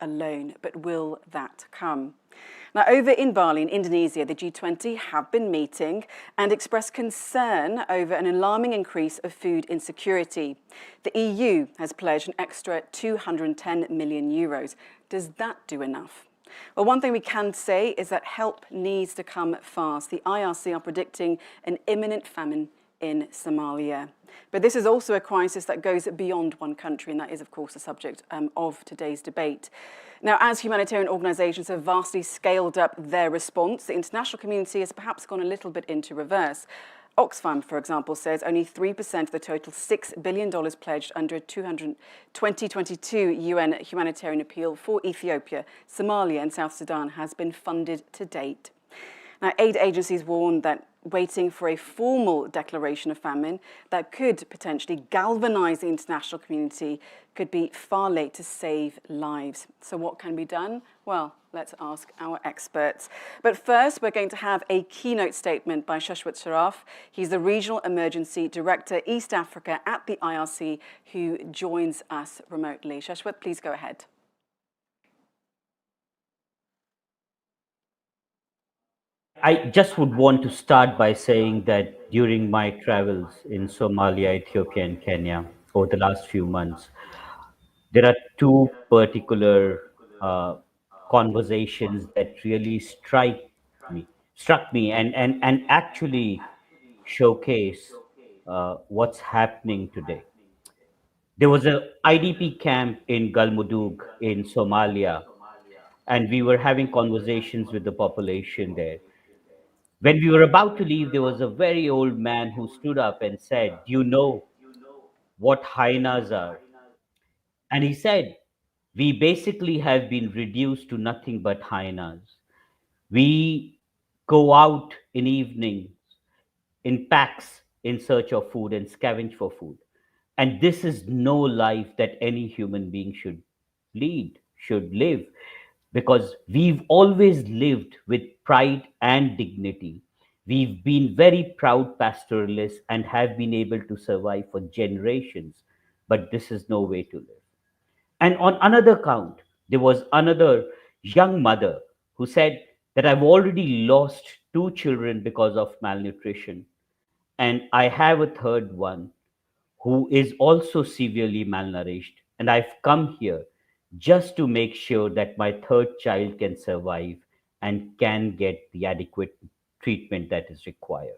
alone. But will that come? Now, over in Bali, in Indonesia, the G20 have been meeting and expressed concern over an alarming increase of food insecurity. The EU has pledged an extra €210 million. Does that do enough? Well, one thing we can say is that help needs to come fast. The IRC are predicting an imminent famine in Somalia. But this is also a crisis that goes beyond one country, and that is, of course, the subject of today's debate. Now, as humanitarian organisations have vastly scaled up their response, the international community has perhaps gone a little bit into reverse. Oxfam, for example, says only 3% of the total $6 billion pledged under a 2022 UN humanitarian appeal for Ethiopia, Somalia and South Sudan has been funded to date. Now, aid agencies warn that waiting for a formal declaration of famine that could potentially galvanise the international community could be far late to save lives. So what can be done? Well, let's ask our experts. But first, we're going to have a keynote statement by Shashwat Sharaf. He's the Regional Emergency Director, East Africa at the IRC, who joins us remotely. Shashwat, please go ahead. I just would want to start by saying that during my travels in Somalia, Ethiopia, and Kenya over the last few months, there are two particular conversations that really struck me, and actually showcase what's happening today. There was an IDP camp in Galmudug in Somalia, and we were having conversations with the population there. When we were about to leave, there was a very old man who stood up and said, "Do you know what hyenas are?" And he said, "We basically have been reduced to nothing but hyenas. We go out in evenings in packs in search of food and scavenge for food. And this is no life that any human being should live, because we've always lived with pride and dignity. We've been very proud pastoralists and have been able to survive for generations, but this is no way to live." And on another count, there was another young mother who said that I've already lost two children because of malnutrition. And I have a third one who is also severely malnourished. And I've come here just to make sure that my third child can survive and can get the adequate treatment that is required.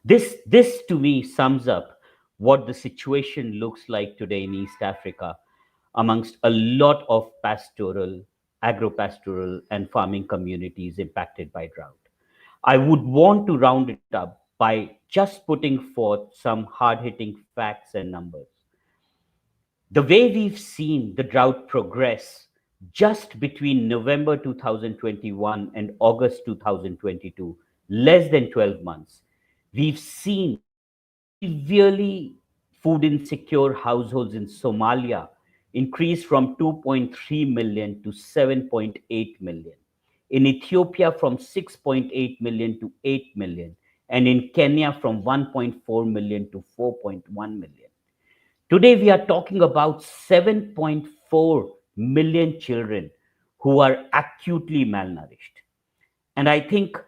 This to me sums up what the situation looks like today in East Africa amongst a lot of pastoral, agro-pastoral, and farming communities impacted by drought. I would want to round it up by just putting forth some hard-hitting facts and numbers. The way we've seen the drought progress just between November 2021 and August 2022, less than 12 months, we've seen severely food insecure households in Somalia increased from 2.3 million to 7.8 million. In Ethiopia, from 6.8 million to 8 million. And in Kenya, from 1.4 million to 4.1 million. Today, we are talking about 7.4 million children who are acutely malnourished. And I think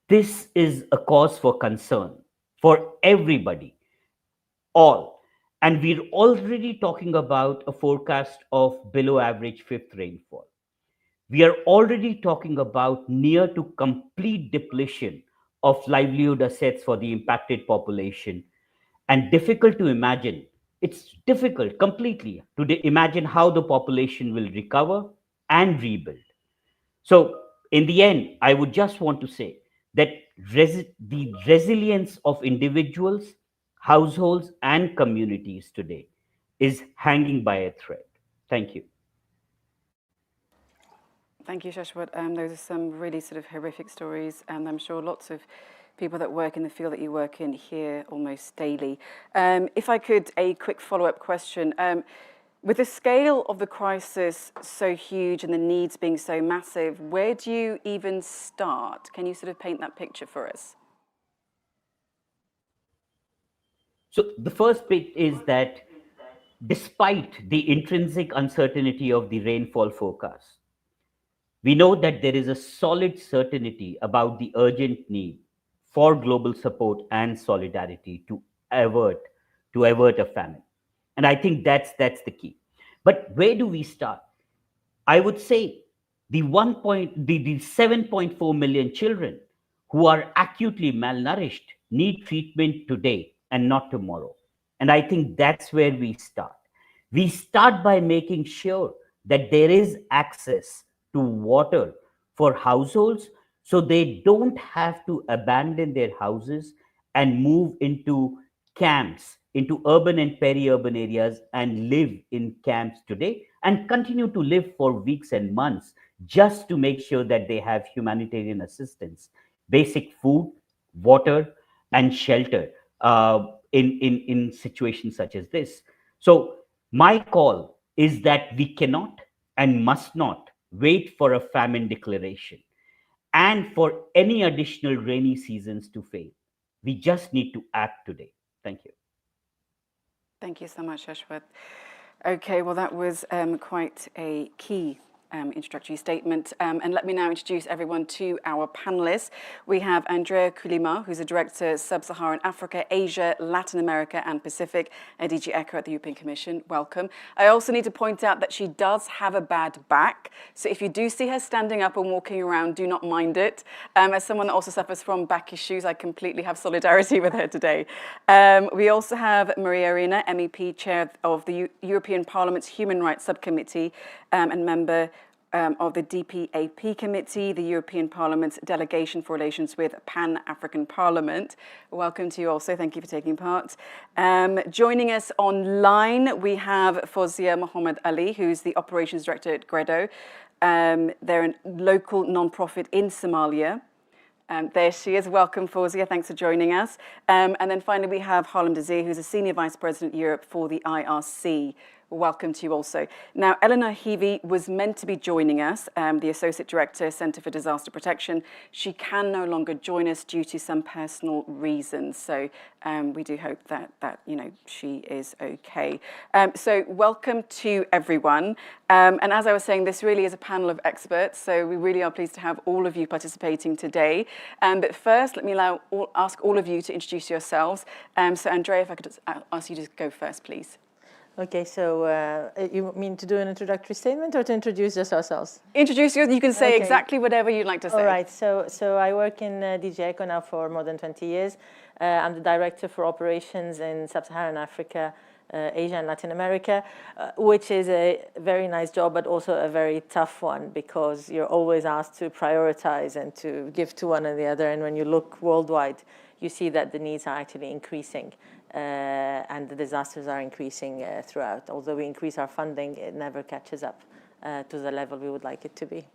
this is a cause for concern for everybody, all. And we're already talking about a forecast of below average fifth rainfall. We are already talking about near to complete depletion of livelihood assets for the impacted population, and difficult to imagine. It's difficult completely to imagine how the population will recover and rebuild. So in the end, I would just want to say that the resilience of individuals, households, and communities today is hanging by a thread. Thank you. Thank you, Shashwat. Those are some really sort of horrific stories, and I'm sure lots of people that work in the field that you work in hear almost daily. If I could, a quick follow-up question. With the scale of the crisis so huge and the needs being so massive, where do you even start? Can you sort of paint that picture for us? So the first bit is that despite the intrinsic uncertainty of the rainfall forecast. We know that there is a solid certainty about the urgent need for global support and solidarity avert to avert a famine. And I think that's the key. But where do we start? I would say the 7.4 million children who are acutely malnourished need treatment today and not tomorrow. And I think that's where we start. We start by making sure that there is access to water for households so they don't have to abandon their houses and move into camps, into urban and peri-urban areas and live in camps today and continue to live for weeks and months just to make sure that they have humanitarian assistance, basic food, water, and shelter in situations such as this. So my call is that we cannot and must not wait for a famine declaration and for any additional rainy seasons to fail. We just need to act today. Thank you. Thank you so much, Ashwath. Okay, well, that was quite a key introductory statement. And let me now introduce everyone to our panelists. We have Andrea Koulaimah, who's a director, Sub-Saharan Africa, Asia, Latin America, and Pacific at DG ECHO at the European Commission. Welcome. I also need to point out that she does have a bad back. So if you do see her standing up and walking around, do not mind it. As someone that also suffers from back issues, I completely have solidarity with her today. We also have Maria Arena, MEP, Chair of the European Parliament's Human Rights Subcommittee and member of the DPAP Committee, the European Parliament's Delegation for Relations with Pan-African Parliament. Welcome to you also. Thank you for taking part. Joining us online, we have Fouzia Mohamed Ali, who's the Operations Director at GREDO. They're a local non-profit in Somalia. There she is. Welcome, Fouzia. Thanks for joining us. And then finally, we have Harlem Desir, who's a Senior Vice President Europe for the IRC. Welcome to you also. Now, Eleanor Hevey was meant to be joining us, the Associate Director, Centre for Disaster Protection. She can no longer join us due to some personal reasons. So we do hope that she is okay. So welcome to everyone. And as I was saying, this really is a panel of experts. So we really are pleased to have all of you participating today. But first, let me ask all of you to introduce yourselves. So Andrea, if I could just ask you to go first, please. Okay, so you mean to do an introductory statement or to introduce just ourselves? Introduce you. You can say exactly whatever you'd like to say. All right, so I work in DG ECHO now for more than 20 years. I'm the Director for Operations in Sub-Saharan Africa, Asia and Latin America, which is a very nice job, but also a very tough one because you're always asked to prioritize and to give to one or the other. And when you look worldwide, you see that the needs are actually increasing. And the disasters are increasing throughout. Although we increase our funding, it never catches up to the level we would like it to be.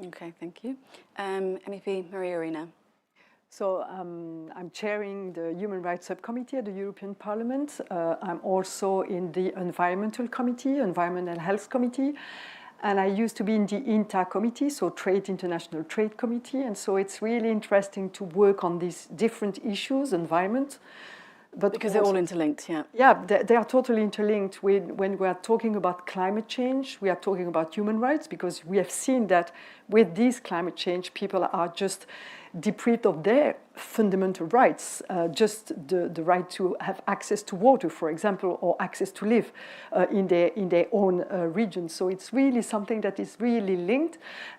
Okay, thank you. MEP Maria Arena. So I'm chairing the Human Rights Subcommittee at the European Parliament. I'm also in the Environmental Committee, Environment and Health Committee. And I used to be in the INTA committee, so International Trade Committee. And so it's really interesting to work on these different issues, environment. But because they're all interlinked, yeah. Yeah, they are totally interlinked. When we are talking about climate change, we are talking about human rights because we have seen that with this climate change, people are just deprived of their fundamental rights, just the right to have access to water, for example, or access to live in their own region. So it's really something that is really linked.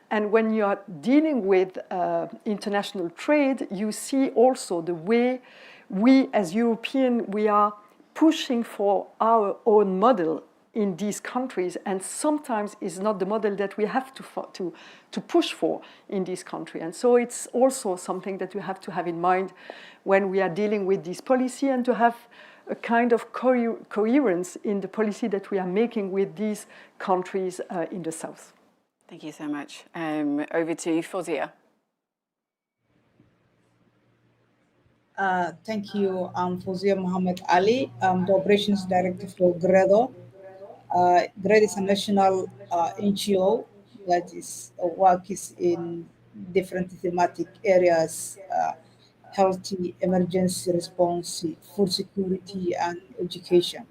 And when you are dealing with international trade, you see also the way we, as European, we are pushing for our own model in these countries, and sometimes it's not the model that we have to push for in this country. And so it's also something that we have to have in mind when we are dealing with this policy and to have a kind of coherence in the policy that we are making with these countries in the south. Thank you so much. Over to you, Fouzia. Thank you. I'm Fouzia Mohamed Ali. I'm the Operations Director for GREDO. GREDO is a national NGO that works in different thematic areas, healthy, emergency response, food security, and education.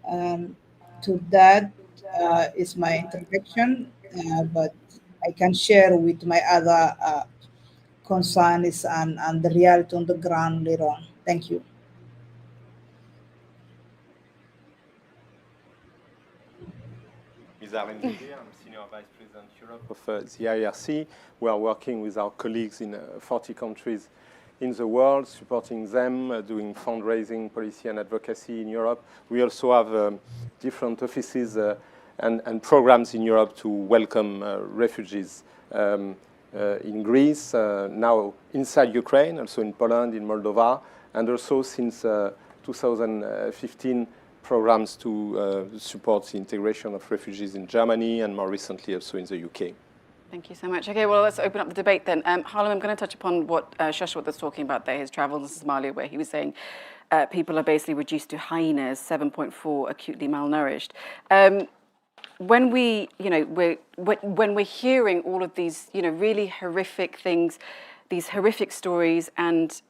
To that is my introduction, but I can share with my other concerns and the reality on the ground later on. Thank you. I'm Senior Vice President Europe of the IRC. We are working with our colleagues in 40 countries in the world, supporting them, doing fundraising, policy and advocacy in Europe. We also have different offices and programs in Europe to welcome refugees in Greece, now inside Ukraine, also in Poland, in Moldova, and also since 2015, programs to support the integration of refugees in Germany and more recently also in the UK. Thank you so much. Okay, well, let's open up the debate then. Harlem, I'm going to touch upon what Shashwat was talking about there, his travels in Somalia, where he was saying people are basically reduced to hyenas, 7.4 acutely malnourished. When we, when we're hearing all of these, really horrific things, these horrific stories, and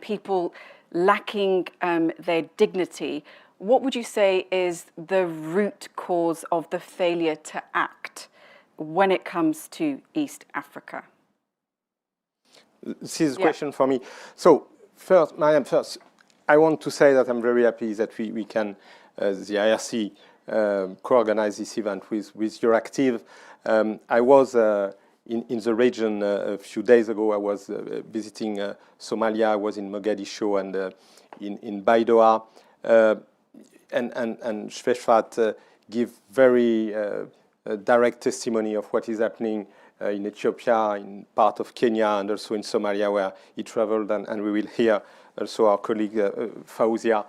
people lacking their dignity, what would you say is the root cause of the failure to act when it comes to East Africa? This is a question for me. So first, Mariam, I want to say that I'm very happy that we can, the IRC, co-organize this event with Euractiv. I was in the region a few days ago. I was visiting Somalia. I was in Mogadishu and in Baidoa. And Shveshvat give very direct testimony of what is happening in Ethiopia, in part of Kenya, and also in Somalia, where he traveled, and we will hear also our colleague Fouzia.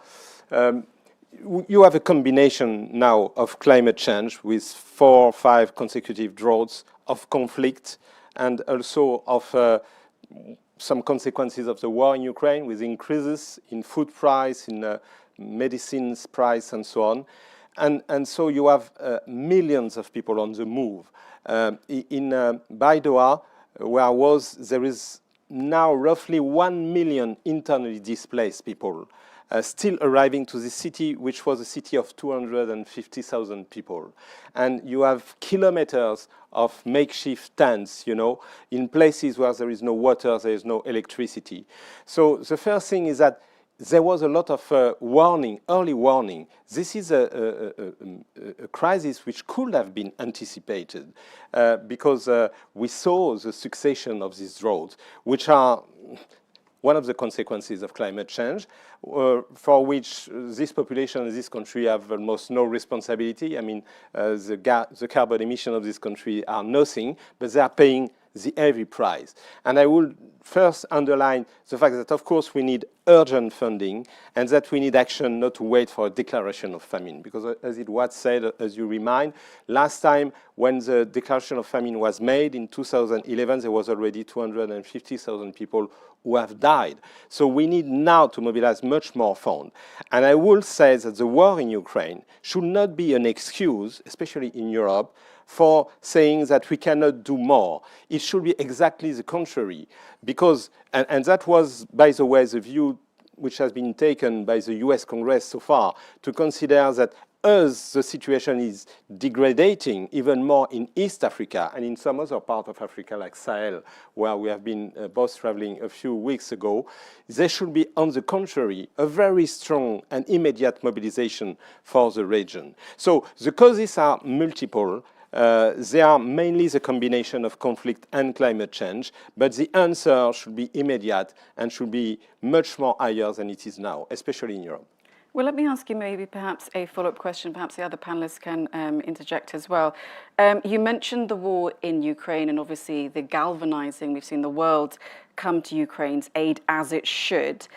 You have a combination now of climate change with 4 or 5 consecutive droughts, of conflict, and also of some consequences of the war in Ukraine, with increases in food price, in medicines price, and so on. And so you have millions of people on the move. In Baidoa, where I was, there is now roughly 1 million internally displaced people still arriving to the city, which was a city of 250,000 people. And you have kilometers of makeshift tents, in places where there is no water, there is no electricity. So the first thing is that there was a lot of early warning. This is a crisis which could have been anticipated because we saw the succession of these droughts, which are one of the consequences of climate change, for which this population and this country have almost no responsibility. I mean, the carbon emissions of this country are nothing, but they are paying the heavy price. And I will first underline the fact that, of course, we need urgent funding and that we need action, not to wait for a declaration of famine. Because as it was said, as you remind, last time when the declaration of famine was made in 2011, there was already 250,000 people who have died. So we need now to mobilize much more funds. And I will say that the war in Ukraine should not be an excuse, especially in Europe, for saying that we cannot do more. It should be exactly the contrary. Because, and that was, by the way, the view which has been taken by the US Congress so far, to consider that as the situation is degrading even more in East Africa and in some other part of Africa like Sahel, where we have been both traveling a few weeks ago, there should be, on the contrary, a very strong and immediate mobilization for the region. So the causes are multiple. They are mainly the combination of conflict and climate change, but the answer should be immediate and should be much more higher than it is now, especially in Europe. Well, let me ask you maybe perhaps a follow-up question. Perhaps the other panelists can interject as well. You mentioned the war in Ukraine and obviously the galvanizing. We've seen the world come to Ukraine's aid as it should.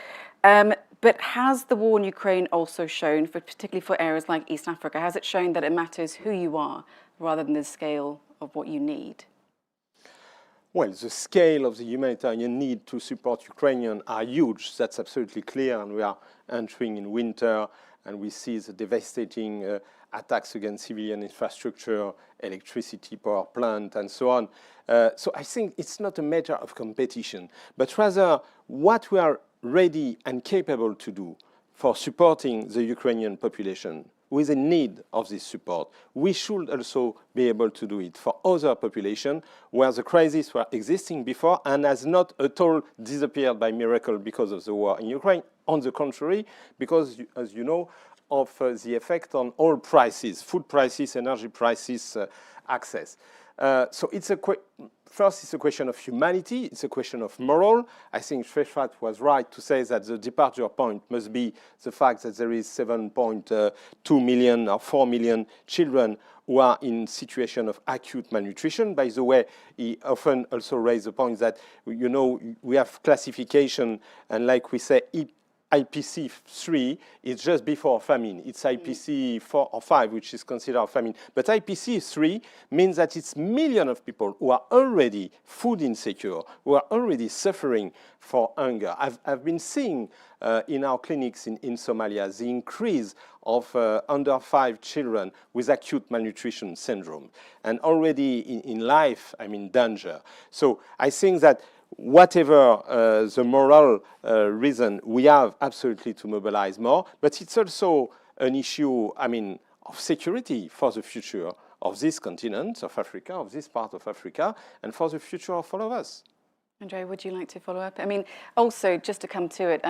But has the war in Ukraine also shown, particularly for areas like East Africa, has it shown that it matters who you are rather than the scale of what you need? Well, the scale of the humanitarian need to support Ukrainians are huge. That's absolutely clear. And we are entering in winter, and we see the devastating attacks against civilian infrastructure, electricity, power plant, and so on. So I think it's not a matter of competition, but rather what we are ready and capable to do for supporting the Ukrainian population who is in need of this support, we should also be able to do it for other populations where the crises were existing before and has not at all disappeared by miracle because of the war in Ukraine. On the contrary, because, as you know, of the effect on all prices, food prices, energy prices, access. So it's first, it's a question of humanity, it's a question of moral. I think Shefrat was right to say that the departure point must be the fact that there is 7.2 million or 4 million children who are in situation of acute malnutrition. By the way, he often also raised the point that, you know, we have classification, and like we say, IPC 3 is just before famine. It's IPC 4 or 5, which is considered famine. But IPC 3 means that it's millions of people who are already food insecure, who are already suffering for hunger. I've been seeing in our clinics in Somalia the increase of under 5 children with acute malnutrition syndrome. And already in life, I'm in danger. So I think that whatever the moral reason, we have absolutely to mobilize more, but it's also an issue, I mean, of security for the future of this continent, of Africa, of this part of Africa, and for the future of all of us. Andrea, would you like to follow up? I mean, also, just to come to it,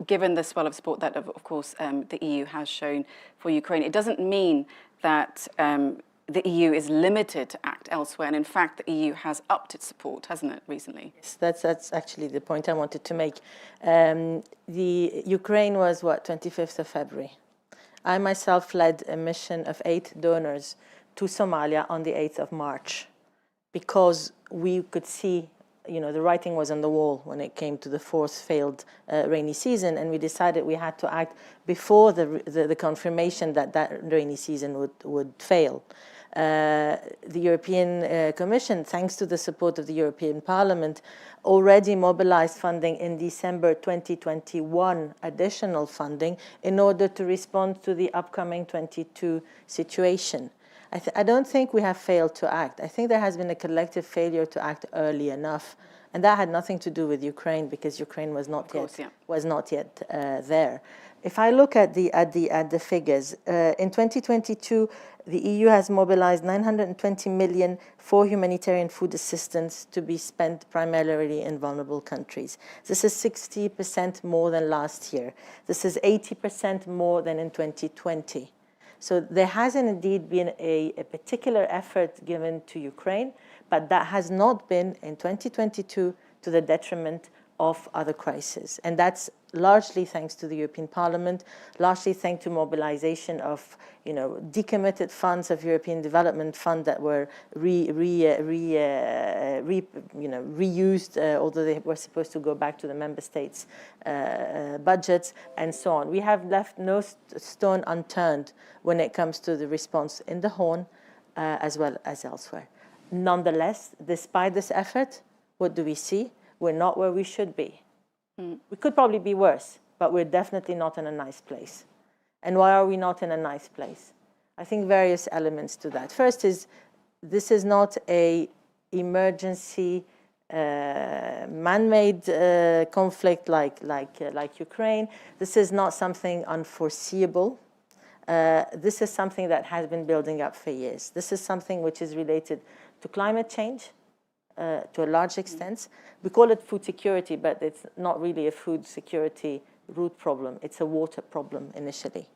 given the swell of support that, of course, the EU has shown for Ukraine, it doesn't mean that the EU is limited to act elsewhere, and in fact, the EU has upped its support, hasn't it, recently? Yes, that's actually the point I wanted to make. The Ukraine was, 25th of February. I myself led a mission of 8 donors to Somalia on the 8th of March, because we could see, you know, the writing was on the wall when it came to the 4th failed rainy season, and we decided we had to act before the confirmation that that rainy season would fail. The European Commission, thanks to the support of the European Parliament, already mobilized funding in December 2021, additional funding, in order to respond to the upcoming 22 situation. I don't think we have failed to act. I think there has been a collective failure to act early enough. And that had nothing to do with Ukraine, because Ukraine was not yet there. If I look at the figures, in 2022, the EU has mobilized 920 million for humanitarian food assistance to be spent primarily in vulnerable countries. This is 60% more than last year. This is 80% more than in 2020. So there hasn't indeed been a particular effort given to Ukraine, but that has not been in 2022 to the detriment of other crises. And that's largely thanks to the European Parliament, largely thanks to mobilization of, you know, decommitted funds of European Development Fund that were reused, although they were supposed to go back to the member states' budgets, and so on. We have left no stone unturned when it comes to the response in the Horn as well as elsewhere. Nonetheless, despite this effort, what do we see? We're not where we should be. We could probably be worse, but we're definitely not in a nice place. And why are we not in a nice place? I think various elements to that. First is, this is not an emergency man-made conflict like Ukraine. This is not something unforeseeable. This is something that has been building up for years. This is something which is related to climate change, to a large extent. We call it food security, but it's not really a food security root problem. It's a water problem initially,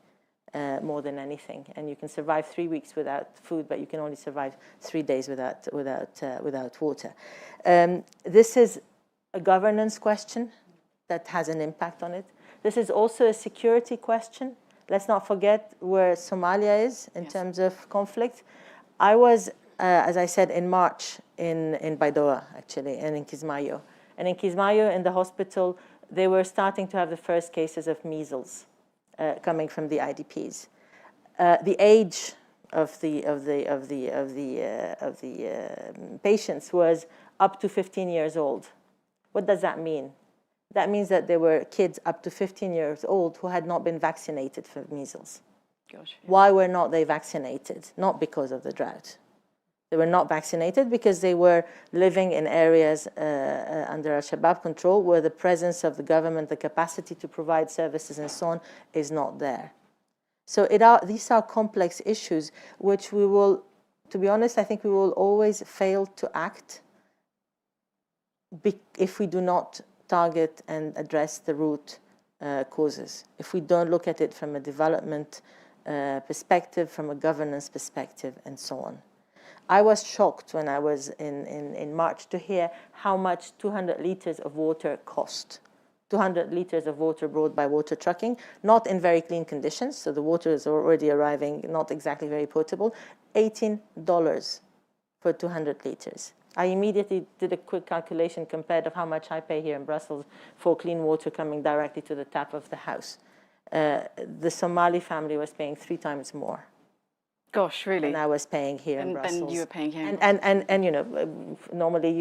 more than anything. And you can survive 3 weeks without food, but you can only survive 3 days without water. This is a governance question that has an impact on it. This is also a security question. Let's not forget where Somalia is in terms of conflict. I was, as I said, in March in Baidoa, actually, and in Kismayo. And in Kismayo, in the hospital, they were starting to have the first cases of measles coming from the IDPs. The age of the patients was up to 15 years old. What does that mean? That means that there were kids up to 15 years old who had not been vaccinated for measles. Gosh. Why were not they vaccinated? Not because of the drought. They were not vaccinated because they were living in areas under Al-Shabaab control where the presence of the government, the capacity to provide services and so on, is not there. So these are complex issues which we will, to be honest, I think we will always fail to act if we do not target and address the root causes. If we don't look at it from a development perspective, from a governance perspective, and so on. I was shocked when I was in March to hear how much 200 liters of water cost. 200 liters of water brought by water trucking, not in very clean conditions, so the water is already arriving, not exactly very potable, $18 for 200 liters. I immediately did a quick calculation compared of how much I pay here in Brussels for clean water coming directly to the tap of the house. The Somali family was paying 3 times more. Gosh, really? And I was paying here in Brussels. And you were paying here. And you know, normally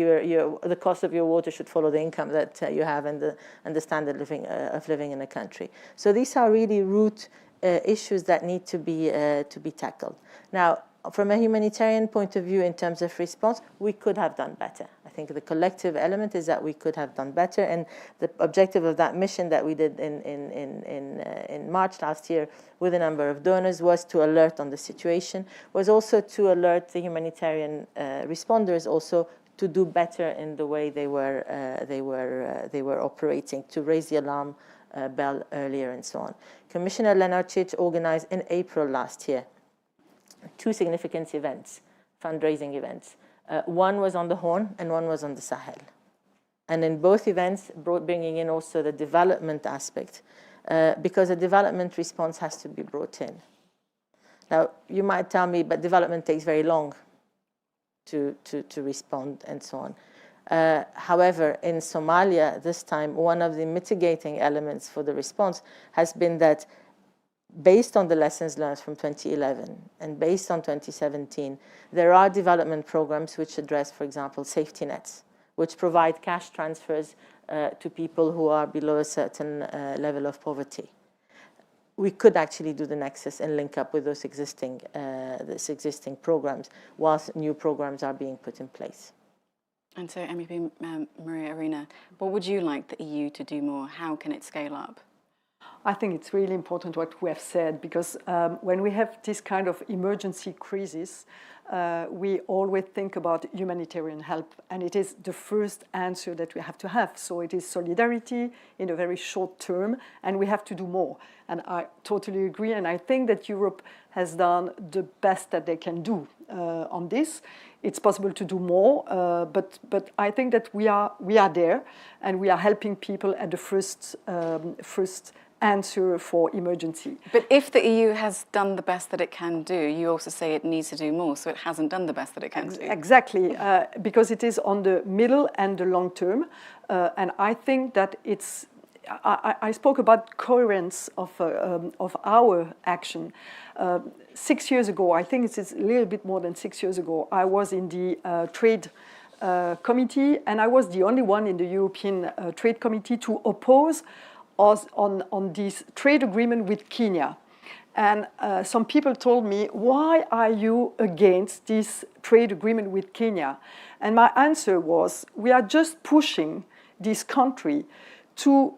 the cost of your water should follow the income that you have and the standard of living in a country. So these are really root issues that need to be tackled. Now, from a humanitarian point of view, in terms of response, we could have done better. I think the collective element is that we could have done better, and the objective of that mission that we did in March last year with a number of donors was to alert on the situation, was also to alert the humanitarian responders also to do better in the way they were operating, to raise the alarm bell earlier and so on. Commissioner Eleanor organized in April last year 2 significant events, fundraising events. One was on the Horn and one was on the Sahel. And in both events, bringing in also the development aspect, because a development response has to be brought in. Now, you might tell me, but development takes very long to respond and so on. However, in Somalia, this time, one of the mitigating elements for the response has been that based on the lessons learned from 2011 and based on 2017, there are development programs which address, for example, safety nets, which provide cash transfers to people who are below a certain level of poverty. We could actually do the nexus and link up with those existing programs whilst new programs are being put in place. And so, MEP Maria Arena, what would you like the EU to do more? How can it scale up? I think it's really important what we have said, because when we have this kind of emergency crisis, we always think about humanitarian help, and it is the first answer that we have to have. So it is solidarity in a very short term, and we have to do more. And I totally agree, and I think that Europe has done the best that they can do on this. It's possible to do more, but I think that we are there, and we are helping people at the first answer for emergency. But if the EU has done the best that it can do, you also say it needs to do more, so it hasn't done the best that it can do. Exactly, because it is on the middle and the long term, and I think that it's. I spoke about coherence of our action. 6 years ago, I think it's a little bit more than 6 years ago, I was in the Trade Committee, and I was the only one in the European Trade Committee to oppose us on this trade agreement with Kenya. And some people told me, why are you against this trade agreement with Kenya? And my answer was, we are just pushing this country to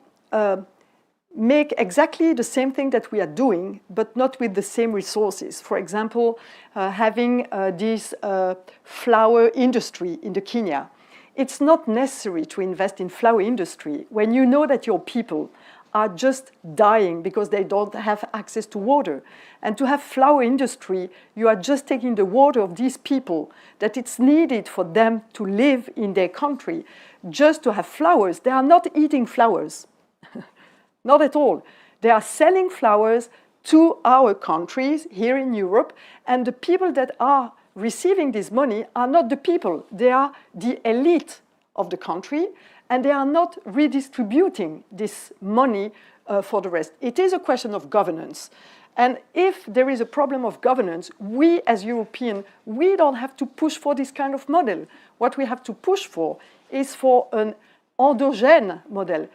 make exactly the same thing that we are doing, but not with the same resources. For example, having this flower industry in the Kenya. It's not necessary to invest in flower industry when you know that your people are just dying because they don't have access to water. And to have flower industry, you are just taking the water of these people that it's needed for them to live in their country, just to have flowers. They are not eating flowers, not at all. They are selling flowers to our countries here in Europe, and the people that are receiving this money are not the people, they are the elite of the country, and they are not redistributing this money for the rest. It is a question of governance. And if there is a problem of governance, we as Europeans, we don't have to push for this kind of model. What we have to push for is for an endogene model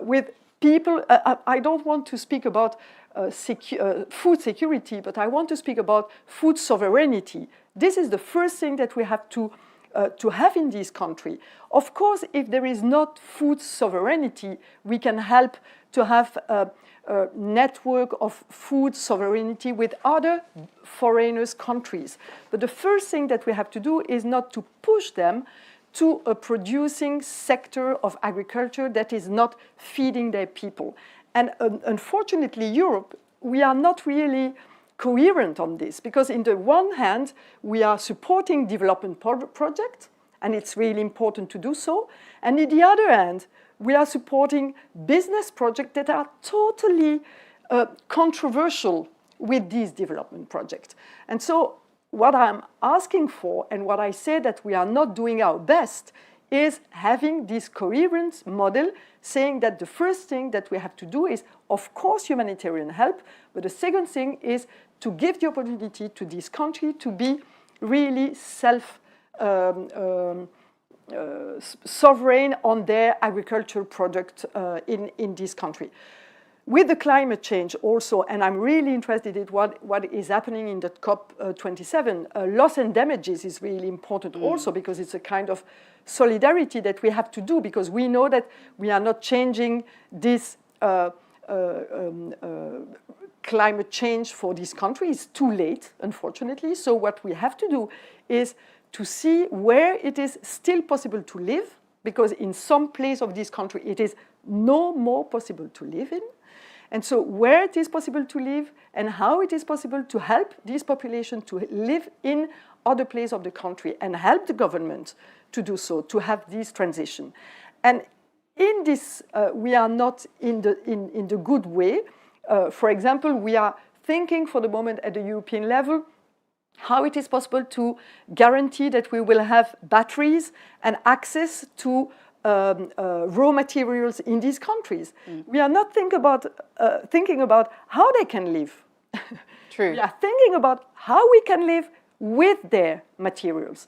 with people. I don't want to speak about food security, but I want to speak about food sovereignty. This is the first thing that we have to to have in this country. Of course, if there is not food sovereignty, we can help to have a network of food sovereignty with other foreigners' countries. But the first thing that we have to do is not to push them to a producing sector of agriculture that is not feeding their people. And unfortunately, Europe, we are not really coherent on this, because in the one hand, we are supporting development projects, and it's really important to do so. And in the other hand, we are supporting business projects that are totally controversial with these development projects. And so what I'm asking for, and what I say that we are not doing our best, is having this coherent model, saying that the first thing that we have to do is, of course, humanitarian help, but the second thing is to give the opportunity to this country to be really sovereign on their agricultural product in this country. With the climate change also, and I'm really interested in what is happening in the COP27, loss and damages is really important also, because it's a kind of solidarity that we have to do, because we know that we are not changing this climate change for this country. It's too late, unfortunately. So what we have to do is to see where it is still possible to live, because in some place of this country it is no more possible to live in. And so where it is possible to live and how it is possible to help this population to live in other places of the country and help the government to do so, to have this transition. And in this, we are not in the good way. For example, we are thinking for the moment at the European level how it is possible to guarantee that we will have batteries and access to raw materials in these countries. We are not thinking about how they can live. True. We are thinking about how we can live with their materials.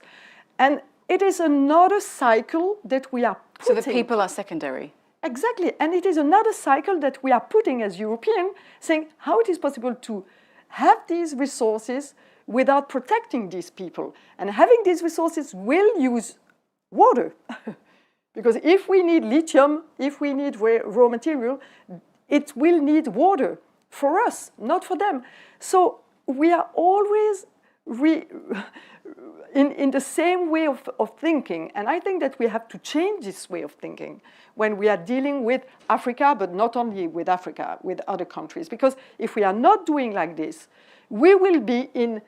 And it is another cycle that we are putting. So the people are secondary. Exactly. And it is another cycle that we are putting as Europeans, saying how it is possible to have these resources without protecting these people. And having these resources will use water. Because if we need lithium, if we need raw material, it will need water for us, not for them. So we are always in the same way of thinking. And I think that we have to change this way of thinking when we are dealing with Africa, but not only with Africa, with other countries. Because if we are not doing like this, we will be in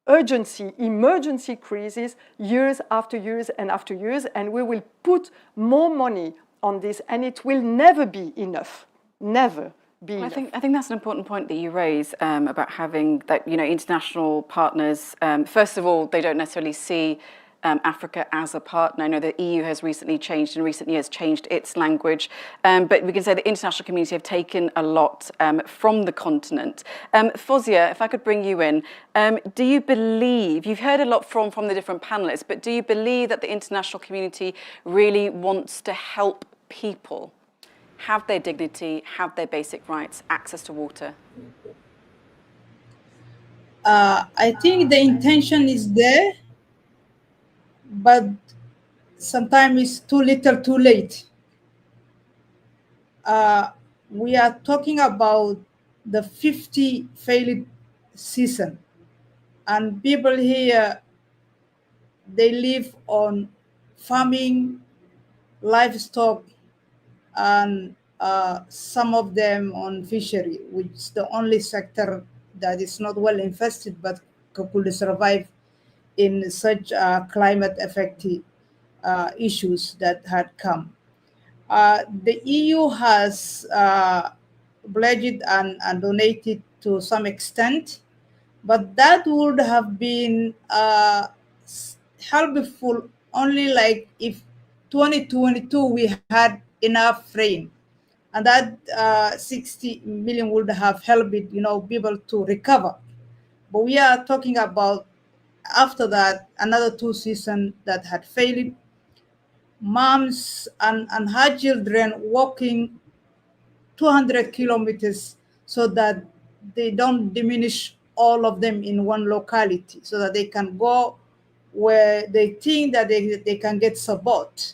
emergency crisis years after years and after years, and we will put more money on this, and it will never be enough. Never be enough. I think that's an important point that you raise about having that, international partners. First of all, they don't necessarily see Africa as a partner. I know the EU has recently changed, in recent years, changed its language. But we can say the international community have taken a lot from the continent. Fouzia, if I could bring you in, do you believe, you've heard a lot from the different panelists, but do you believe that the international community really wants to help people have their dignity, have their basic rights, access to water? I think the intention is there, but sometimes it's too little, too late. We are talking about the 50 failed season, and people here, they live on farming, livestock, and some of them on fishery, which is the only sector that is not well invested but could survive in such climate affected issues that had come. The EU has pledged and donated to some extent, but that would have been helpful only like if 2022 we had enough rain, and that 60 million would have helped people to recover. But we are talking about after that another 2 seasons that had failed, moms and her children walking 200 kilometers so that they don't diminish all of them in one locality, so that they can go where they think that they can get support.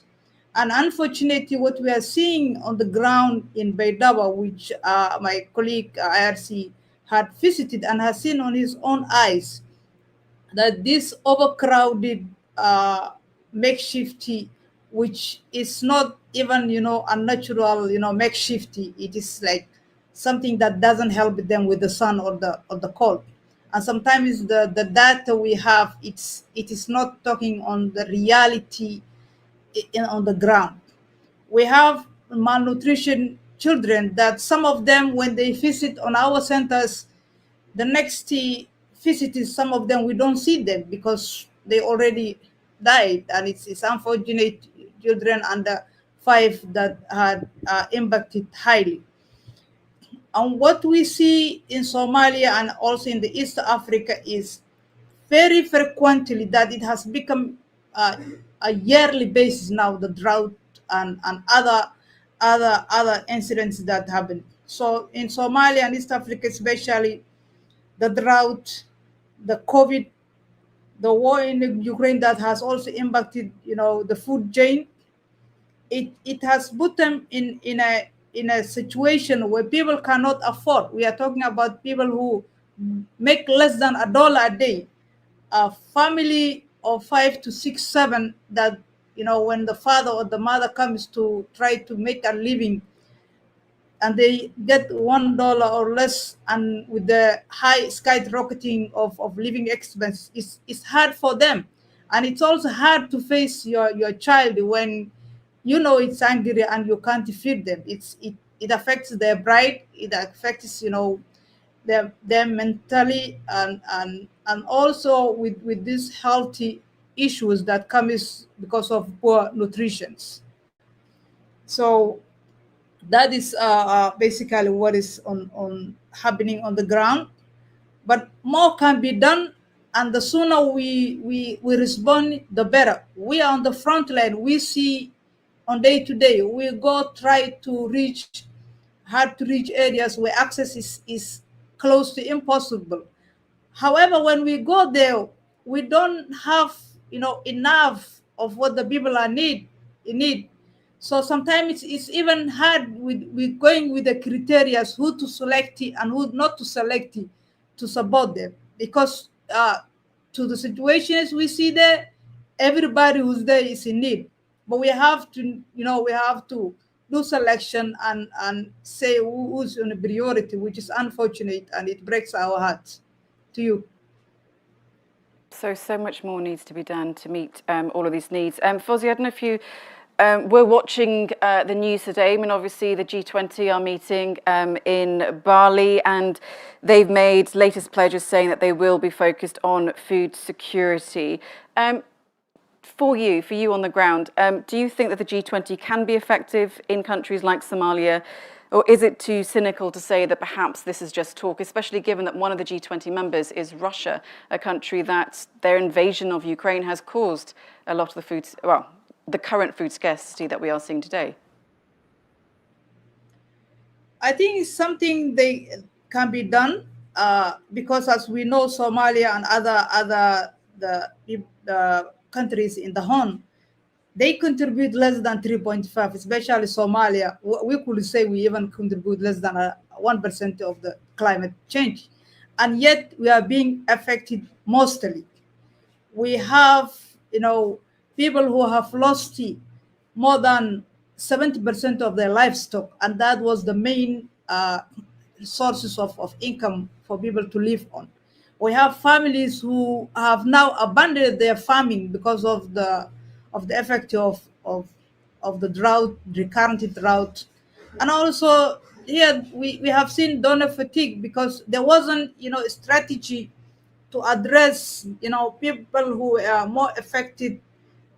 And unfortunately, what we are seeing on the ground in Baydaba, which my colleague IRC had visited and has seen on his own eyes, that this overcrowded makeshifty, which is not even, a natural, makeshifty. It is like something that doesn't help them with the sun or the cold. And sometimes the data we have, it is not talking on the reality on the ground. We have malnutrition children that some of them, when they visit on our centers, the next visit is some of them we don't see them because they already died, and it's unfortunate children under 5 that had impacted highly. And what we see in Somalia and also in the East Africa is very frequently that it has become a yearly basis now, the drought and other incidents that happen. So in Somalia and East Africa especially, the drought, the COVID, the war in Ukraine that has also impacted, the food chain. It has put them in a situation where people cannot afford. We are talking about people who make less than $1 a day. A family of 5 to 6, 7 that, when the father or the mother comes to try to make a living, and they get $1 or less, and with the high skyrocketing of living expense, it's hard for them. And it's also hard to face your child when it's angry and you can't feed them. It affects their pride, it affects them mentally, and also with these healthy issues that comes because of poor nutrition. So that is basically what is on happening on the ground. But more can be done, and the sooner we respond, the better. We are on the front line. We see on day to day. We go try to reach hard to reach areas where access is close to impossible. However, when we go there, we don't have enough of what the people are need. So sometimes it's even hard with going with the criteria who to select and who not to select to support them, because to the situations we see there, everybody who's there is in need. But we have to do selection and say who's on a priority, which is unfortunate, and it breaks our hearts. To you. So much more needs to be done to meet all of these needs. Fouzia, I don't know if you were watching the news today. I mean, obviously the G20 are meeting in Bali, and they've made latest pledges saying that they will be focused on food security. For you on the ground, do you think that the G20 can be effective in countries like Somalia? Or is it too cynical to say that perhaps this is just talk, especially given that one of the G20 members is Russia, a country that their invasion of Ukraine has caused a lot of the current food scarcity that we are seeing today? I think it's something they can be done because, as we know, Somalia and other the countries in the Horn, they contribute less than 3.5, especially Somalia. We could say we even contribute less than 1% of the climate change. And yet we are being affected mostly. We have, people who have lost more than 70% of their livestock. And that was the main sources of income for people to live on. We have families who have now abandoned their farming because of the effect of the drought, recurrent drought. And also here we have seen donor fatigue because there wasn't a strategy to address people who are more affected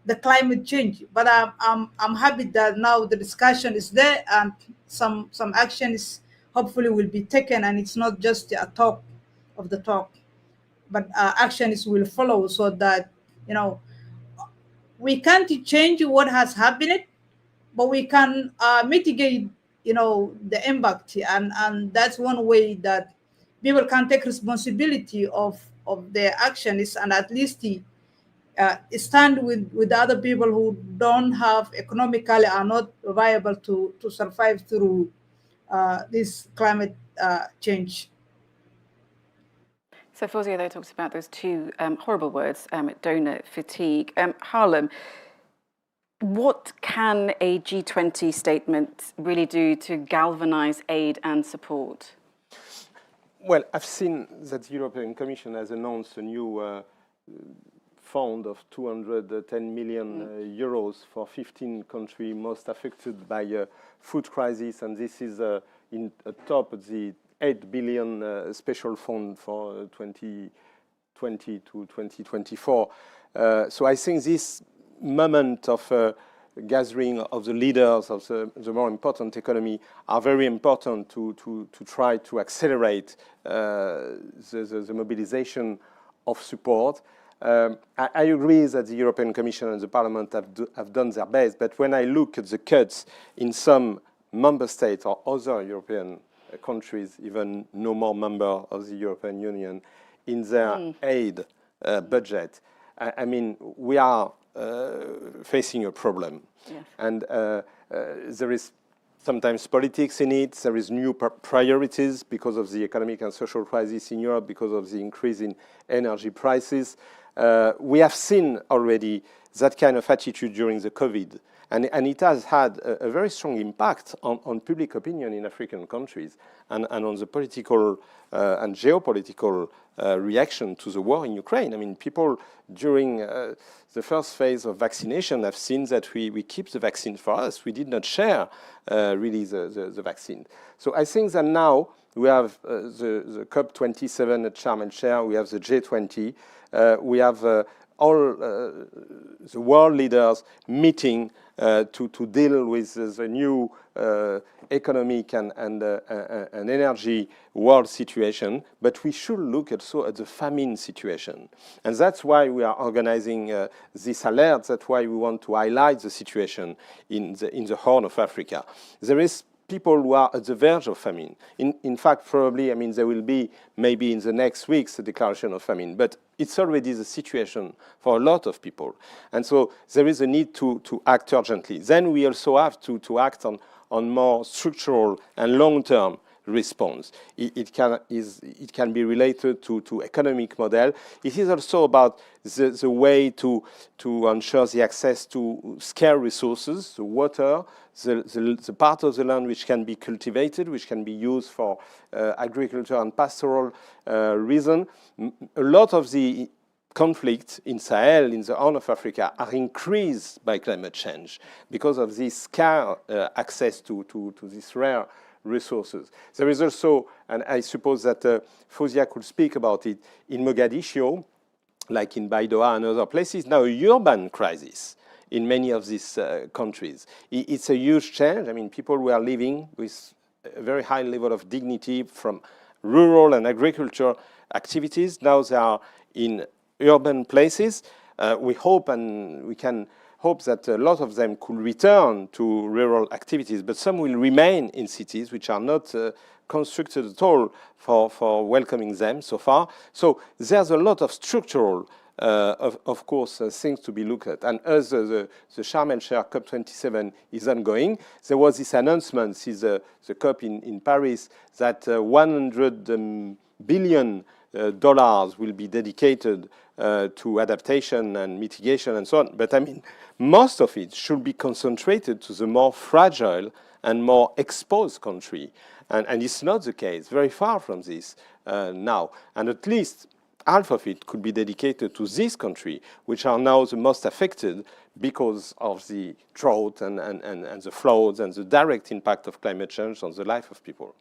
the climate change. But I'm happy that now the discussion is there and some action is hopefully will be taken, and it's not just a talk of the talk, but actions will follow, so that we can't change what has happened, but we can mitigate the impact, and that's one way that people can take responsibility of their actions, and at least stand with other people who don't have economically are not viable to survive through this climate change. So Fouzia, though, talks about those two horrible words, donor fatigue. Harlem, what can a G20 statement really do to galvanize aid and support? Well, I've seen that the European Commission has announced a new fund of 210 million euros for 15 countries most affected by a food crisis, and this is in top of the 8 billion special fund for 2020 to 2024. So I think this moment of gathering of the leaders of the more important economy are very important to try to accelerate the mobilization of support. I agree that the European Commission and the Parliament have done their best, but when I look at the cuts in some member states or other European countries, even no more member of the European Union, in their aid budget, I mean, we are facing a problem. Yes. And there is sometimes politics in it. There is new priorities because of the economic and social crisis in Europe, because of the increase in energy prices. We have seen already that kind of attitude during the COVID. And it has had a very strong impact on public opinion in African countries and on the political and geopolitical reaction to the war in Ukraine. I mean, people during the first phase of vaccination have seen that we keep the vaccine for us. We did not share really the vaccine. So I think that now we have the COP27 at Sharm el-Sheikh, we have the G20, we have all the world leaders meeting to deal with the new economic and energy world situation, but we should look also at the famine situation. And that's why we are organizing this alert. That's why we want to highlight the situation in the Horn of Africa. There is people who are at the verge of famine. In fact, probably, I mean, there will be maybe in the next weeks a declaration of famine, but it's already the situation for a lot of people. And so there is a need to act urgently. Then we also have to act on more structural and long-term response. It can be related to economic model. It is also about the way to ensure the access to scarce resources, the water, the part of the land which can be cultivated, which can be used for agriculture and pastoral reason. A lot of the conflicts in Sahel, in the Horn of Africa, are increased by climate change because of this scarce access to these rare resources. There is also, and I suppose that Fouzia could speak about it, in Mogadishu, like in Baidoa and other places, now a urban crisis in many of these countries. It's a huge change. I mean, people who are living with a very high level of dignity from rural and agriculture activities. Now they are in urban places. We hope and we can hope that a lot of them could return to rural activities, but some will remain in cities which are not constructed at all for welcoming them so far. So there's a lot of structural of course, things to be looked at. And as the Sharm el-Sheikh COP27 is ongoing, there was this announcement, since the COP in Paris, that $100 billion will be dedicated to adaptation and mitigation and so on. But I mean, most of it should be concentrated to the more fragile and more exposed country. And it's not the case, very far from this now. And at least half of it could be dedicated to this country, which are now the most affected because of the drought and the floods and the direct impact of climate change on the life of people.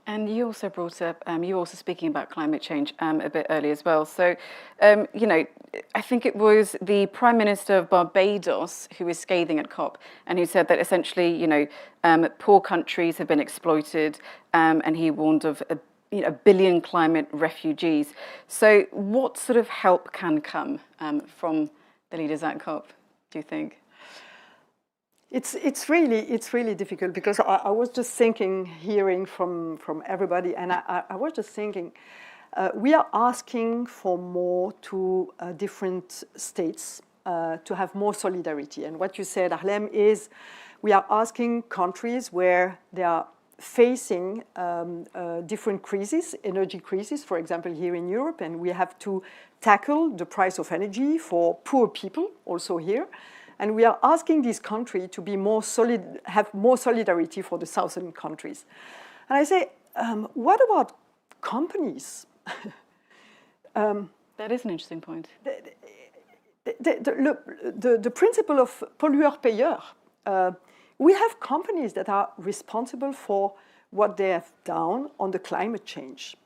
And you also brought up, you were also speaking about climate change a bit earlier as well. So, you know, I think it was the Prime Minister of Barbados who was scathing at COP and who said that essentially, you know, poor countries have been exploited, and he warned of a billion climate refugees. So what sort of help can come from the leaders at COP, do you think? It's really difficult, because I was just thinking, hearing from everybody, and I was just thinking, we are asking for more to different states to have more solidarity. And what you said, Harlem, is we are asking countries where they are facing different crises, energy crises, for example, here in Europe, and we have to tackle the price of energy for poor people also here. And we are asking this country to be more solid, have more solidarity for the southern countries. And I say, what about companies? That is an interesting point. The principle of pollueur-payeur. We have companies that are responsible for what they have done on the climate change.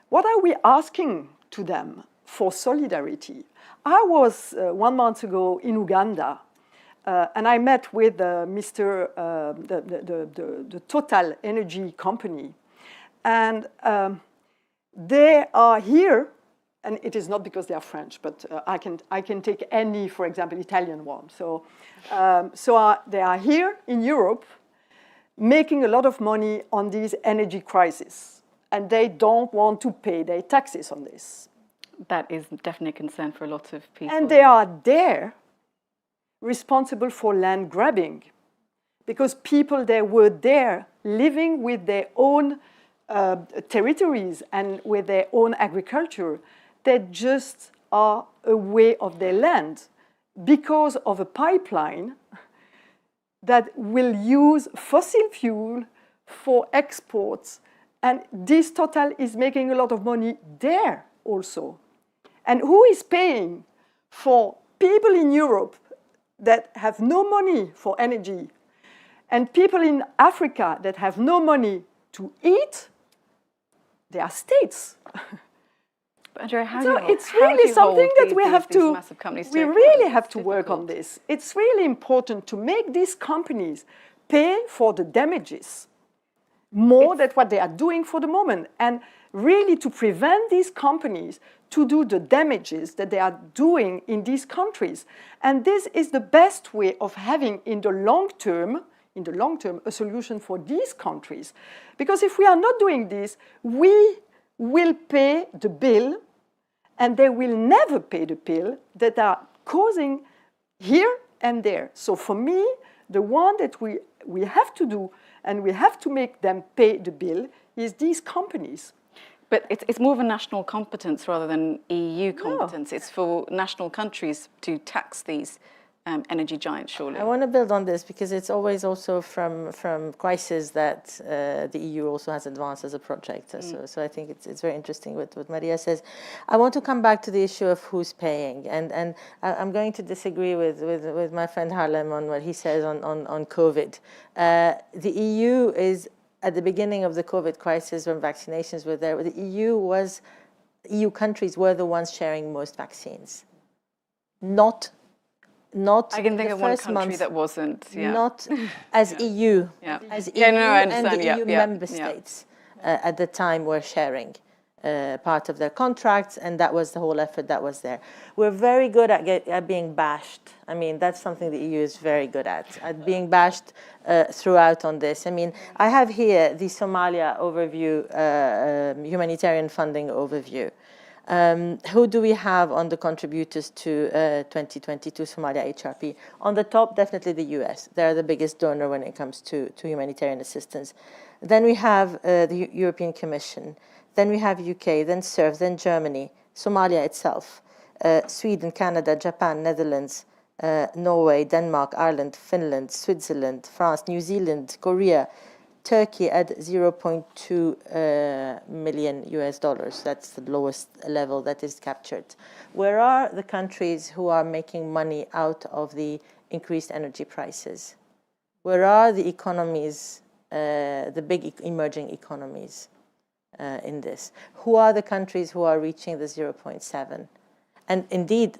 What are we asking to them for solidarity? I was 1 month ago in Uganda, and I met with the Total Energy company, and they are here. And it is not because they are French, but I can take any, for example, Italian one. So, they are here in Europe making a lot of money on these energy crises. And they don't want to pay their taxes on this. That is definitely a concern for a lot of people. And they are there responsible for land grabbing. Because people that were there living with their own territories and with their own agriculture, they just are away of their land because of a pipeline that will use fossil fuel for exports. And this Total is making a lot of money there also. And who is paying for people in Europe that have no money for energy and people in Africa that have no money to eat? They are states. Andrea, it's really something that we have to, we really have to work on this. It's really important to make these companies pay for the damages more than what they are doing for the moment, and really to prevent these companies to do the damages that they are doing in these countries. And this is the best way of having in the long term, a solution for these countries. Because if we are not doing this, we will pay the bill, and they will never pay the bill that are causing here and there. So for me, the one that we have to do, and we have to make them pay the bill, is these companies. But it's more of a national competence rather than EU competence. No. It's for national countries to tax these energy giants, surely. I want to build on this because it's always also from crisis that the EU also has advanced as a project. So I think it's very interesting what Maria says. I want to come back to the issue of who's paying, and I'm going to disagree with my friend Harlem on what he says on COVID. The EU is, at the beginning of the COVID crisis when vaccinations were there, the EU countries were the ones sharing most vaccines. Not I can think of one country that wasn't. Yeah. Not as EU. Yeah. As EU and the EU member states at the time were sharing part of their contracts, and that was the whole effort that was there. We're very good at being bashed. I mean, that's something the EU is very good at being bashed throughout on this. I mean, I have here the Somalia overview, humanitarian funding overview. Who do we have on the contributors to 2022 Somalia HRP? On the top, definitely the US. They're the biggest donor when it comes to humanitarian assistance. Then we have the European Commission. Then we have UK, then SURF, then Germany, Somalia itself, Sweden, Canada, Japan, Netherlands, Norway, Denmark, Ireland, Finland, Switzerland, France, New Zealand, Korea, Turkey at 0.2 million US dollars. That's the lowest level that is captured. Where are the countries who are making money out of the increased energy prices? Where are the economies, the big emerging economies in this? Who are the countries who are reaching the 0.7? And indeed,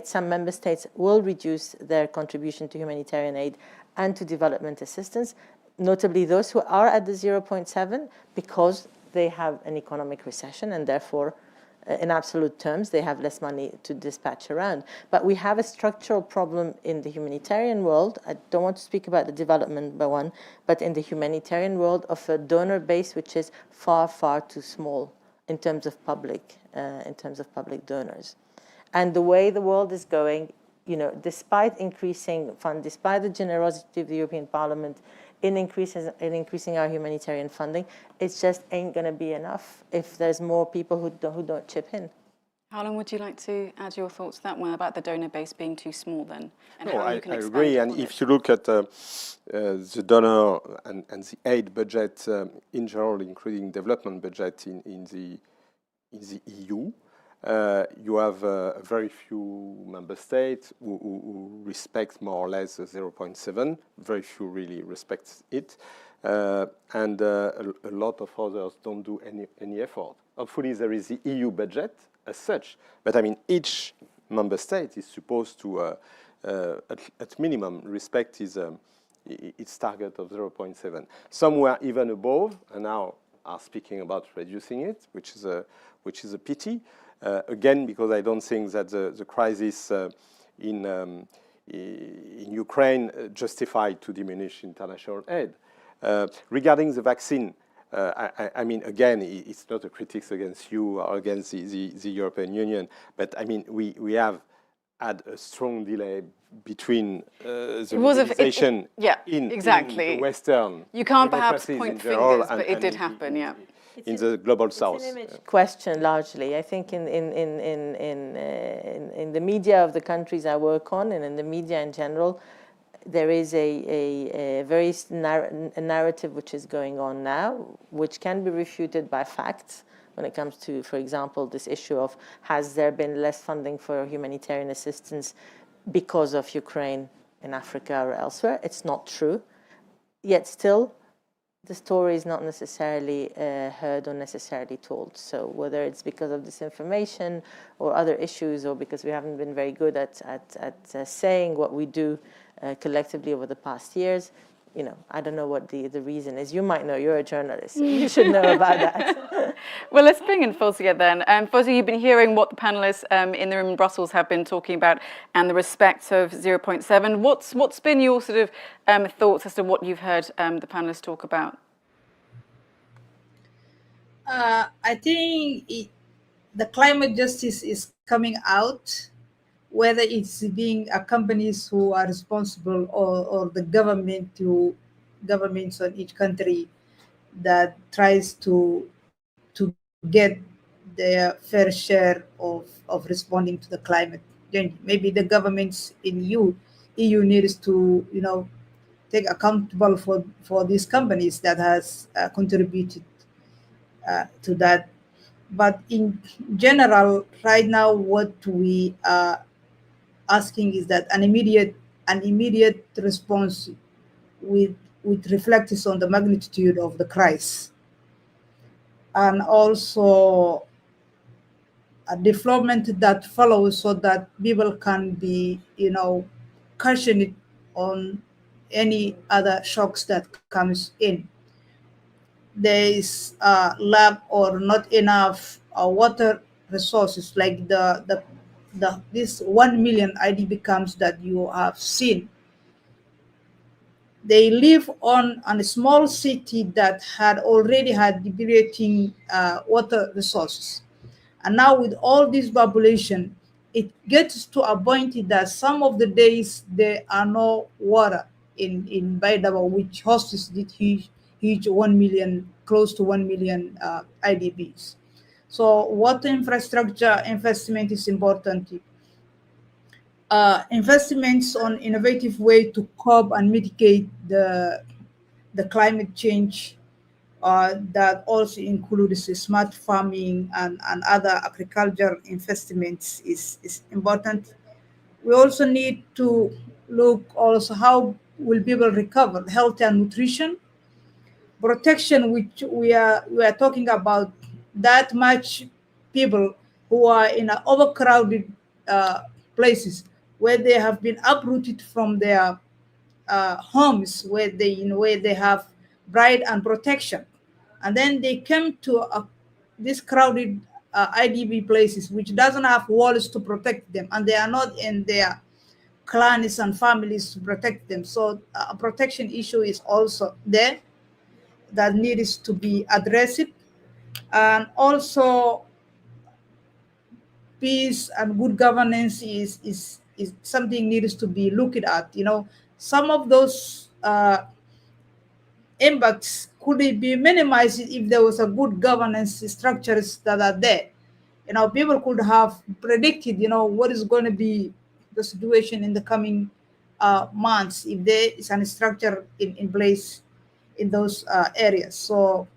some member states will reduce their contribution to humanitarian aid and to development assistance, notably those who are at the 0.7 because they have an economic recession and therefore, in absolute terms, they have less money to dispatch around. But we have a structural problem in the humanitarian world. I don't want to speak about the development one, but in the humanitarian world of a donor base which is far, far too small in terms of public donors. And the way the world is going, despite increasing fund, despite the generosity of the European Parliament in increasing our humanitarian funding, it just ain't going to be enough if there's more people who don't chip in. Harlan, would you like to add your thoughts to that one about the donor base being too small then? And No, how I you can expand agree. And upon if it? you look at the donor and the aid budget in general, including development budget in the EU, you have very few member states who respect more or less 0.7. Very few really respect it. And a lot of others don't do any effort. Hopefully there is the EU budget as such, but I mean each member state is supposed to, at minimum, respect its target of 0.7. Some were even above, and now are speaking about reducing it, which is a pity. Again, because I don't think that the crisis in Ukraine justified to diminish international aid. Regarding the vaccine, I mean, again, it's not a critics against you or against the European Union, but I mean, we have had a strong delay between the mobilization in the Western. You can't perhaps democracies point in general fingers, but it did happen, yeah. In the global south. It's an image question largely. I think in the media of the countries I work on and in the media in general, there is a very narrative which is going on now, which can be refuted by facts when it comes to, for example, this issue of has there been less funding for humanitarian assistance because of Ukraine in Africa or elsewhere. It's not true. Yet still, the story is not necessarily heard or necessarily told. So whether it's because of disinformation or other issues, or because we haven't been very good at saying what we do collectively over the past years, I don't know what the reason is. You might know, you're a journalist, so you should know about that. Well, let's bring in Fouzia then. Fouzia, you've been hearing what the panellists in the room in Brussels have been talking about and the respect of 0.7. What's been your sort of thoughts as to what you've heard the panellists talk about? I think the climate justice is coming out, whether it's being companies who are responsible or the governments on each country that tries to get their fair share of responding to the climate change. Maybe the governments in EU needs to take accountable for these companies that has contributed to that. But in general, right now, what we are asking is that an immediate response with reflects on the magnitude of the crisis, and also a development that follows, so that people can be cushioned on any other shocks that comes in. There is lack or not enough water resources, like this 1 million IDP camps that you have seen. They live on a small city that had already had depleting water resources. And now with all this population, it gets to a point that some of the days there are no water in Baidaba, which hosts this huge 1 million, close to 1 million IDPs. So water infrastructure investment is important. Investments on innovative way to cope and mitigate the climate change that also includes smart farming and other agricultural investments is important. We also need to look also how will people recover health and nutrition, protection, which we are talking about that much people who are in overcrowded places where they have been uprooted from their homes, where they have right and protection, and then they came to these crowded IDP places which doesn't have walls to protect them, and they are not in their clans and families to protect them. So a protection issue is also there that needs to be addressed. And also, peace and good governance is something needs to be looked at. Some of those impacts could be minimized if there was a good governance structures that are there. People could have predicted, what is going to be the situation in the coming months if there is a structure in place in those areas. So,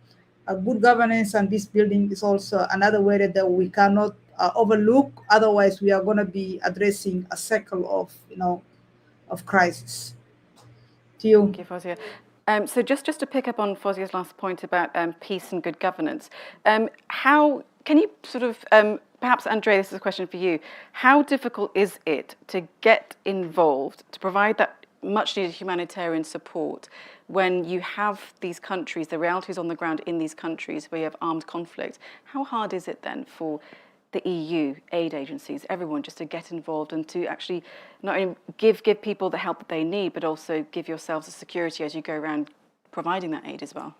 good governance and peace building is also another way that we cannot overlook. Otherwise, we are going to be addressing a cycle of, of crisis. To you. Thank you, Fouzia. So just to pick up on Fouzia's last point about peace and good governance, how can you sort of, perhaps Andrea, this is a question for you, how difficult is it to get involved, to provide that much needed humanitarian support when you have these countries, the realities on the ground in these countries where you have armed conflict? How hard is it then for the EU, aid agencies, everyone just to get involved and to actually not only give people the help that they need, but also give yourselves the security as you go around providing that aid as well?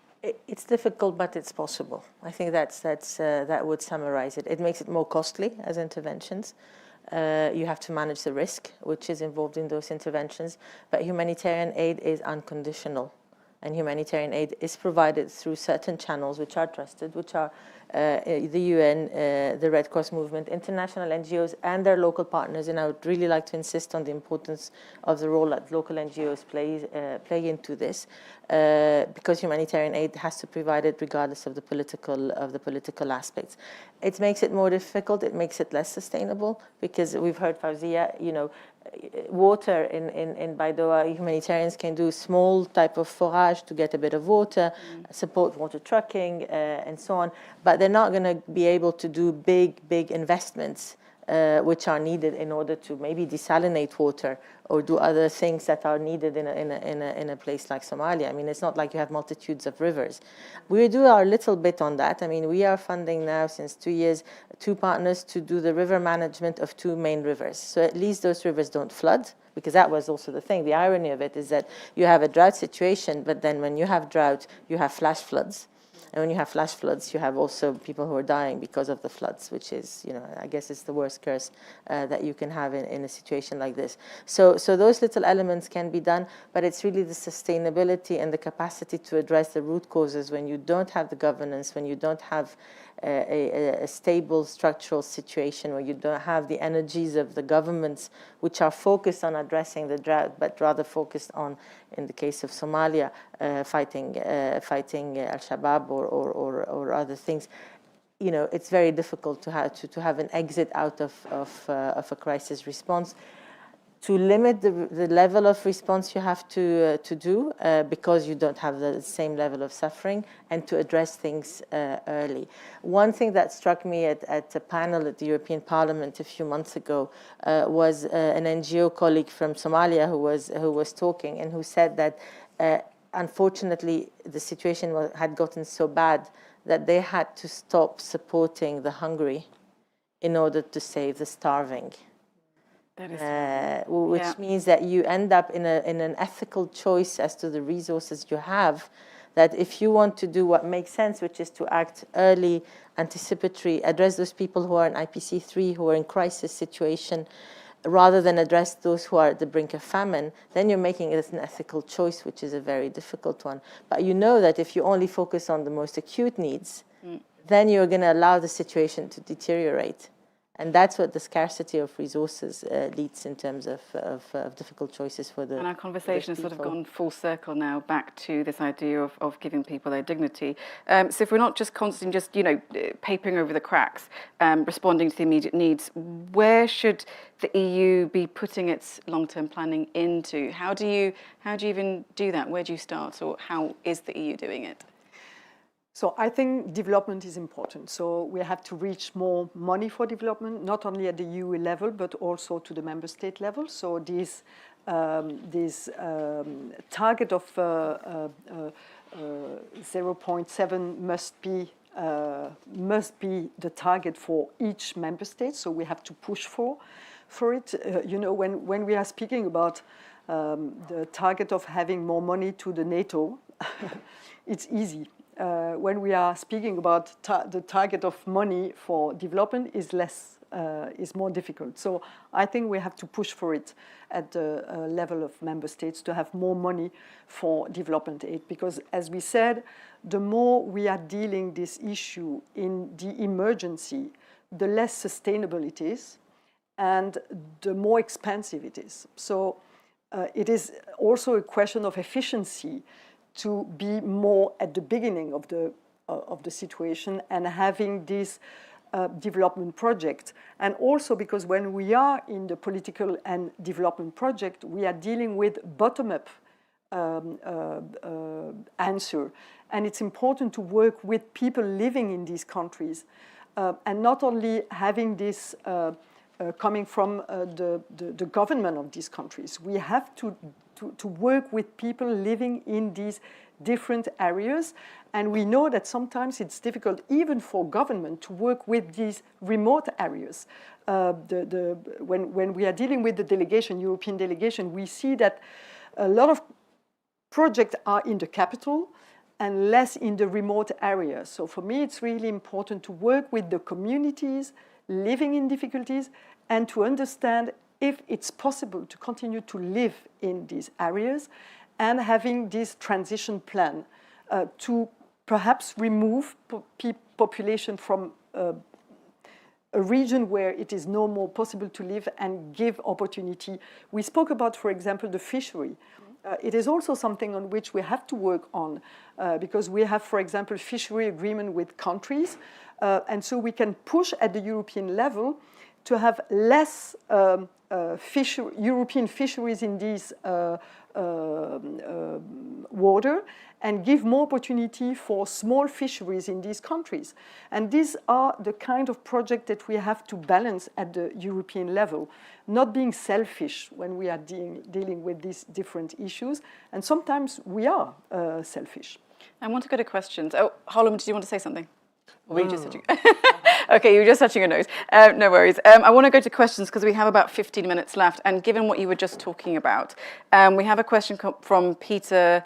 It's difficult, but it's possible. I think that would summarize it. It makes it more costly as interventions. You have to manage the risk which is involved in those interventions, but humanitarian aid is unconditional. And humanitarian aid is provided through certain channels which are trusted, which are the UN, the Red Cross movement, international NGOs, and their local partners. And I would really like to insist on the importance of the role that local NGOs play into this, because humanitarian aid has to provide it regardless of the political aspects. It makes it more difficult. It makes it less sustainable, because we've heard Fouzia, water in Baidoa, humanitarians can do small type of forage to get a bit of water, support water trucking, and so on. But they're not going to be able to do big investments which are needed in order to maybe desalinate water or do other things that are needed in a place like Somalia. I mean, it's not like you have multitudes of rivers. We do our little bit on that. I mean, we are funding now since 2 years 2 partners to do the river management of 2 main rivers. So at least those rivers don't flood, because that was also the thing. The irony of it is that you have a drought situation, but then when you have drought, you have flash floods. And when you have flash floods, you have also people who are dying because of the floods, which is, I guess it's the worst curse that you can have in a situation like this. So those little elements can be done, but it's really the sustainability and the capacity to address the root causes when you don't have the governance, when you don't have a stable structural situation, where you don't have the energies of the governments which are focused on addressing the drought, but rather focused on, in the case of Somalia, fighting Al-Shabaab or other things. It's very difficult to have an exit out of a crisis response. To limit the level of response you have to do, because you don't have the same level of suffering, and to address things early. One thing that struck me at a panel at the European Parliament a few months ago was an NGO colleague from Somalia who was talking, and who said that unfortunately the situation had gotten so bad that they had to stop supporting the hungry in order to save the starving. Which means that you end up in an ethical choice as to the resources you have, that if you want to do what makes sense, which is to act early, anticipatory, address those people who are in IPC3, who are in crisis situation, rather than address those who are at the brink of famine, then you're making it an ethical choice, which is a very difficult one. But you know that if you only focus on the most acute needs, then you're going to allow the situation to deteriorate. And that's what the scarcity of resources leads in terms of difficult choices for the. And our conversation has sort of gone full circle now back to this idea of giving people their dignity. So if we're not just constantly just papering over the cracks, responding to the immediate needs, where should the EU be putting its long-term planning into? How do you even do that? Where do you start, or how is the EU doing it? So I think development is important. So we have to reach more money for development, not only at the EU level, but also to the member state level. So this target of 0.7 must be the target for each member state. So we have to push for it. When we are speaking about the target of having more money to the NATO, it's easy. when we are speaking about the target of money for development is more difficult. So I think we have to push for it at the level of member states to have more money for development aid, because as we said, the more we are dealing this issue in the emergency, the less sustainable it is and the more expensive it is. So it is also a question of efficiency to be more at the beginning of the situation and having this development project. And also because when we are in the political and development project, we are dealing with bottom-up answer. And it's important to work with people living in these countries and not only having this coming from the government of these countries. We have to work with people living in these different areas, and we know that sometimes it's difficult even for government to work with these remote areas. When we are dealing with the delegation, European delegation, we see that a lot of projects are in the capital and less in the remote areas. So for me, it's really important to work with the communities living in difficulties and to understand if it's possible to continue to live in these areas and having this transition plan to perhaps remove population from a region where it is no more possible to live and give opportunity. We spoke about, for example, the fishery. It is also something on which we have to work on because we have, for example, fishery agreement with countries, and so we can push at the European level to have less European fisheries in these water and give more opportunity for small fisheries in these countries. And these are the kind of projects that we have to balance at the European level, not being selfish when we are dealing with these different issues. And sometimes we are selfish. I want to go to questions. Oh, Harlem, did you want to say something? Or were you just touching? Okay, you were just touching your nose. No worries. I want to go to questions because we have about 15 minutes left. And given what you were just talking about, we have a question from Peter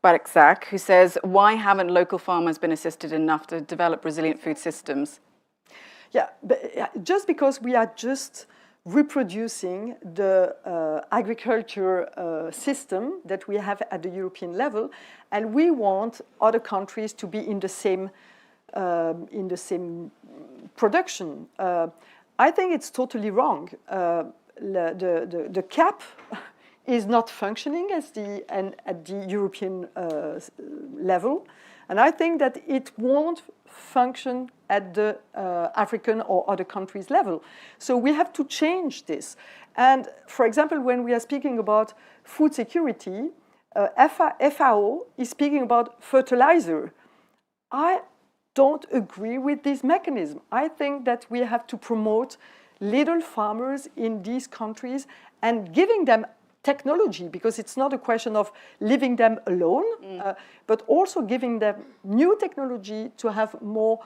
Barakzak, who says, why haven't local farmers been assisted enough to develop resilient food systems? Yeah, but just because we are just reproducing the agriculture system that we have at the European level, and we want other countries to be in the same production. I think it's totally wrong. The CAP is not functioning at the European level, and I think that it won't function at the African or other countries level. So we have to change this. And for example, when we are speaking about food security, FAO is speaking about fertilizer. I don't agree with this mechanism. I think that we have to promote little farmers in these countries and giving them technology, because it's not a question of leaving them alone, but also giving them new technology to have more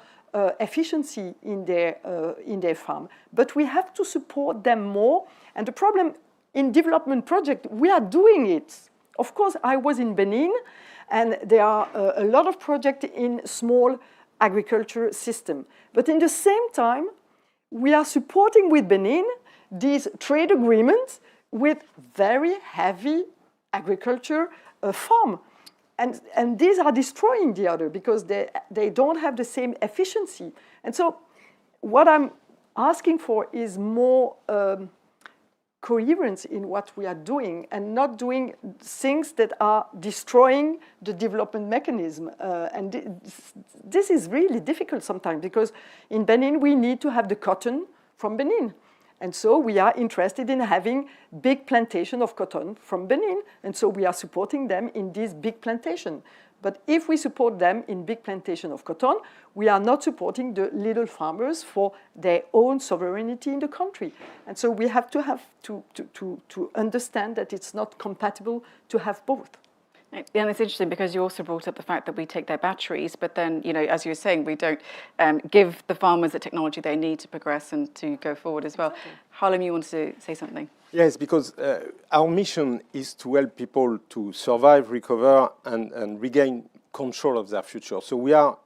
efficiency in their farm. But we have to support them more. And the problem in development project, we are doing it. Of course, I was in Benin, and there are a lot of projects in small agriculture system. But in the same time, we are supporting with Benin these trade agreements with very heavy agriculture farm. And these are destroying the other because they don't have the same efficiency. And so what I'm asking for is more coherence in what we are doing and not doing things that are destroying the development mechanism. And this is really difficult sometimes because in Benin, we need to have the cotton from Benin. And so we are interested in having big plantation of cotton from Benin. And so we are supporting them in this big plantation. But if we support them in big plantation of cotton, we are not supporting the little farmers for their own sovereignty in the country. And so we have to understand that it's not compatible to have both. And it's interesting because you also brought up the fact that we take their batteries, but then, you know, as you were saying, we don't give the farmers the technology they need to progress and to go forward as well. Exactly. Harlem, you wanted to say something? Yes, because our mission is to help people to survive, recover, and regain control of their future. So we are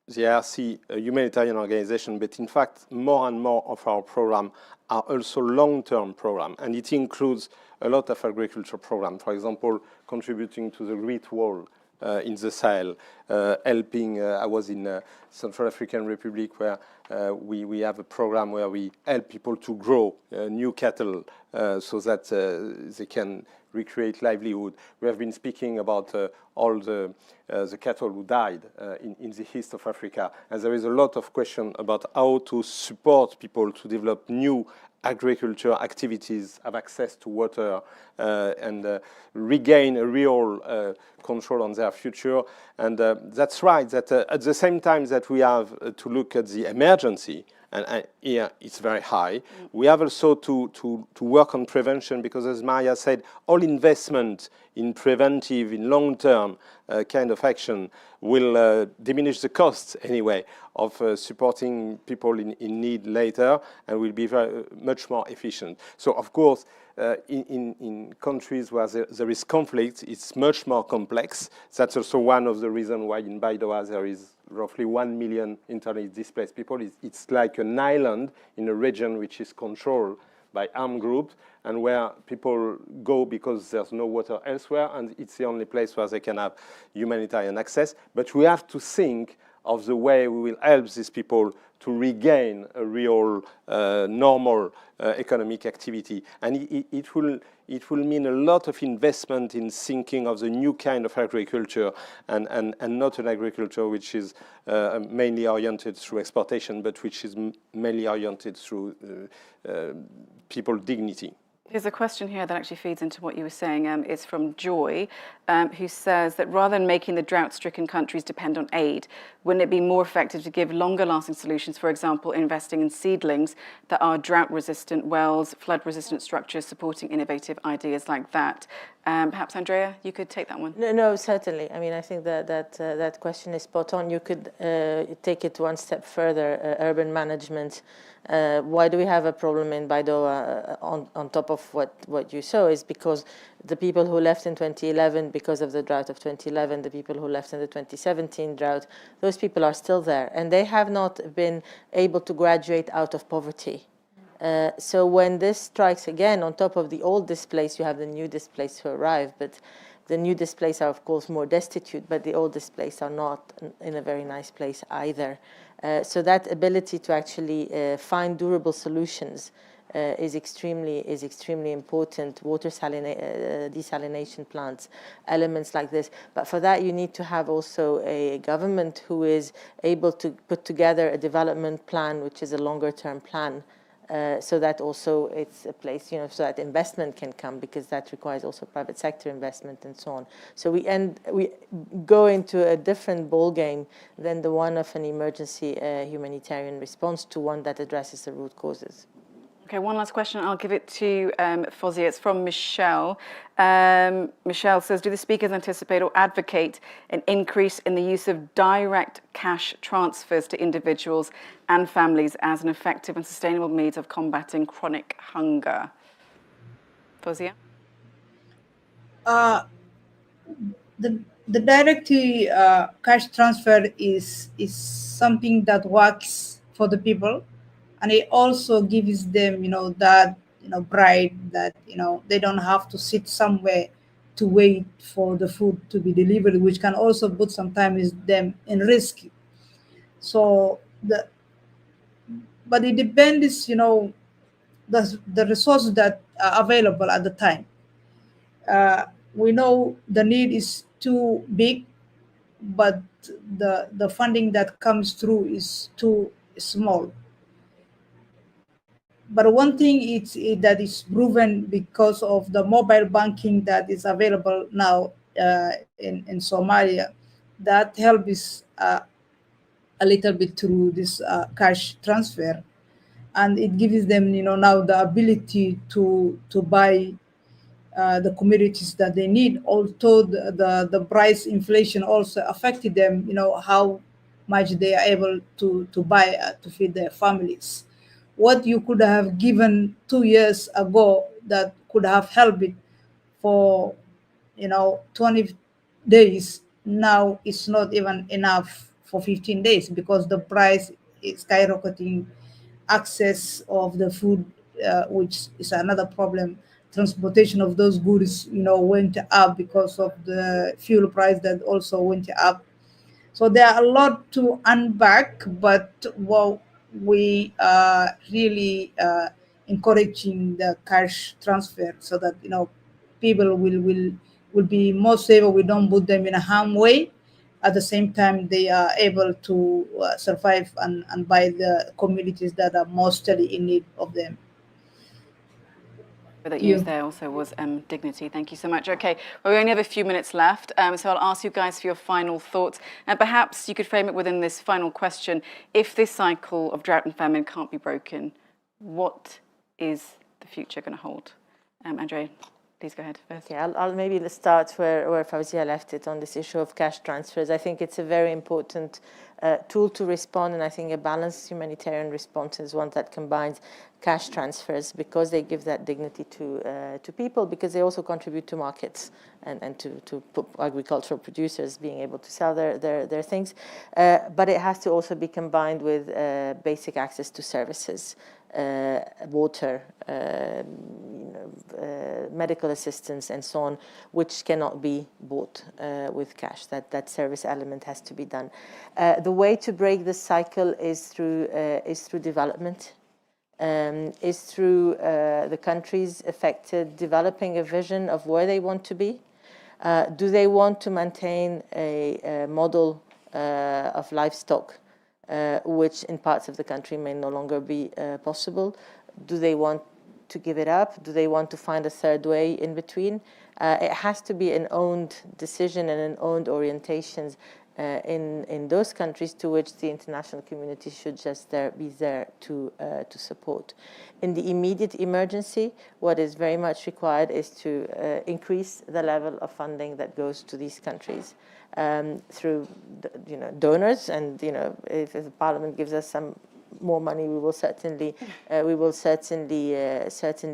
the ARC, a humanitarian organization, but in fact, more and more of our program are also long-term program, and it includes a lot of agriculture program. For example, contributing to the Great Wall in the Sahel, helping. I was in Central African Republic where we have a program where we help people to grow new cattle so that they can recreate livelihood. We have been speaking about all the cattle who died in the east of Africa, and there is a lot of question about how to support people to develop new agriculture activities, have access to water, and regain a real control on their future. And that's right, that at the same time that we have to look at the emergency, and here it's very high, we have also to work on prevention, because as Maria said, all investment in preventive, in long-term kind of action will diminish the costs anyway of supporting people in need later, and will be very much more efficient. So of course, in countries where there is conflict, it's much more complex. That's also one of the reasons why in Baidoa there is roughly 1 million internally displaced people. It's like an island in a region which is controlled by armed groups, and where people go because there's no water elsewhere, and it's the only place where they can have humanitarian access. But we have to think of the way we will help these people to regain a real normal economic activity. And it will mean a lot of investment in thinking of the new kind of agriculture, and not an agriculture which is mainly oriented through exportation, but which is mainly oriented through people's dignity. There's a question here that actually feeds into what you were saying. It's from Joy, who says that rather than making the drought-stricken countries depend on aid, wouldn't it be more effective to give longer-lasting solutions, for example, investing in seedlings that are drought-resistant wells, flood-resistant structures, supporting innovative ideas like that? Perhaps, Andrea, you could take that one. No, certainly. I mean, I think that question is spot on. You could take it one step further, urban management. Why do we have a problem in Baidoa on top of what you saw is because the people who left in 2011 because of the drought of 2011, the people who left in the 2017 drought, those people are still there, and they have not been able to graduate out of poverty. So when this strikes again, on top of the old displaced, you have the new displaced who arrive, but the new displaced are, of course, more destitute, but the old displaced are not in a very nice place either. So that ability to actually find durable solutions is extremely important. Water desalination plants, elements like this. But for that, you need to have also a government who is able to put together a development plan, which is a longer-term plan. So that also it's a place, so that investment can come, because that requires also private sector investment and so on. So we go into a different ball game than the one of an emergency humanitarian response to one that addresses the root causes. Okay, one last question. I'll give it to Fouzia. It's from Michelle. Michelle says, do the speakers anticipate or advocate an increase in the use of direct cash transfers to individuals and families as an effective and sustainable means of combating chronic hunger? Fouzia? The direct cash transfer is something that works for the people. And it also gives them, that, pride that, they don't have to sit somewhere to wait for the food to be delivered, which can also put sometimes them in risk. So, but it depends, the resources that are available at the time. We know the need is too big, but the funding that comes through is too small. But one thing that is proven because of the mobile banking that is available now in Somalia, that helps a little bit through this cash transfer, and it gives them, now the ability to buy the commodities that they need. Although the price inflation also affected them, how much they are able to buy to feed their families. What you could have given 2 years ago that could have helped it for 20 days, now it's not even enough for 15 days because the price is skyrocketing. Access of the food, which is another problem. Transportation of those goods, went up because of the fuel price that also went up. So there are a lot to unpack, but what we are really encouraging the cash transfer so that people will be more safer. We don't put them in a harm way. At the same time, they are able to survive and buy the communities that are mostly in need of them. That used there also was dignity. Thank you so much. Okay, well, we only have a few minutes left, so I'll ask you guys for your final thoughts. And perhaps you could frame it within this final question. If this cycle of drought and famine can't be broken, what is the future going to hold? Andrea, please go ahead first. Okay, I'll maybe start where Fouzia left it on this issue of cash transfers. I think it's a very important tool to respond, and I think a balanced humanitarian response is one that combines cash transfers because they give that dignity to people, because they also contribute to markets and to agricultural producers being able to sell their things. But it has to also be combined with basic access to services. Water, medical assistance, and so on, which cannot be bought with cash. That service element has to be done. The way to break this cycle is through development. Is through the countries affected developing a vision of where they want to be. Do they want to maintain a model of livestock, which in parts of the country may no longer be possible? Do they want to give it up? Do they want to find a third way in between? It has to be an owned decision and an owned orientations in those countries to which the international community should just be there to support. In the immediate emergency, what is very much required is to increase the level of funding that goes to these countries. Through donors, and if the Parliament gives us some more money, we will certainly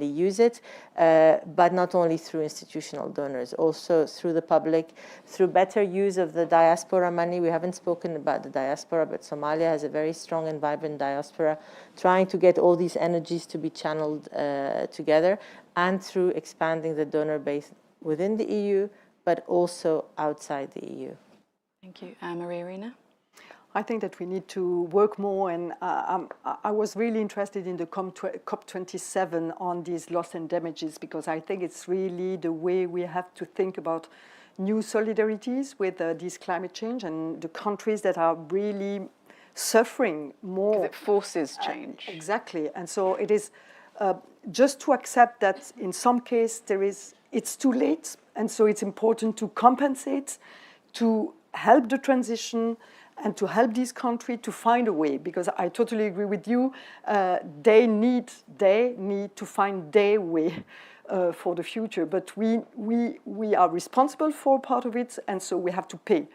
use it. But not only through institutional donors, also through the public, through better use of the diaspora money. We haven't spoken about the diaspora, but Somalia has a very strong and vibrant diaspora, trying to get all these energies to be channeled together, and through expanding the donor base within the EU, but also outside the EU. Thank you. Maria Arena? I think that we need to work more, and I was really interested in the COP27 on these loss and damages, because I think it's really the way we have to think about new solidarities with this climate change and the countries that are really suffering more. Because it forces change. Exactly. And so it is just to accept that in some case it's too late, and so it's important to compensate, to help the transition, and to help this country to find a way, because I totally agree with you. They need to find their way for the future. But we are responsible for part of it, and so we have to pay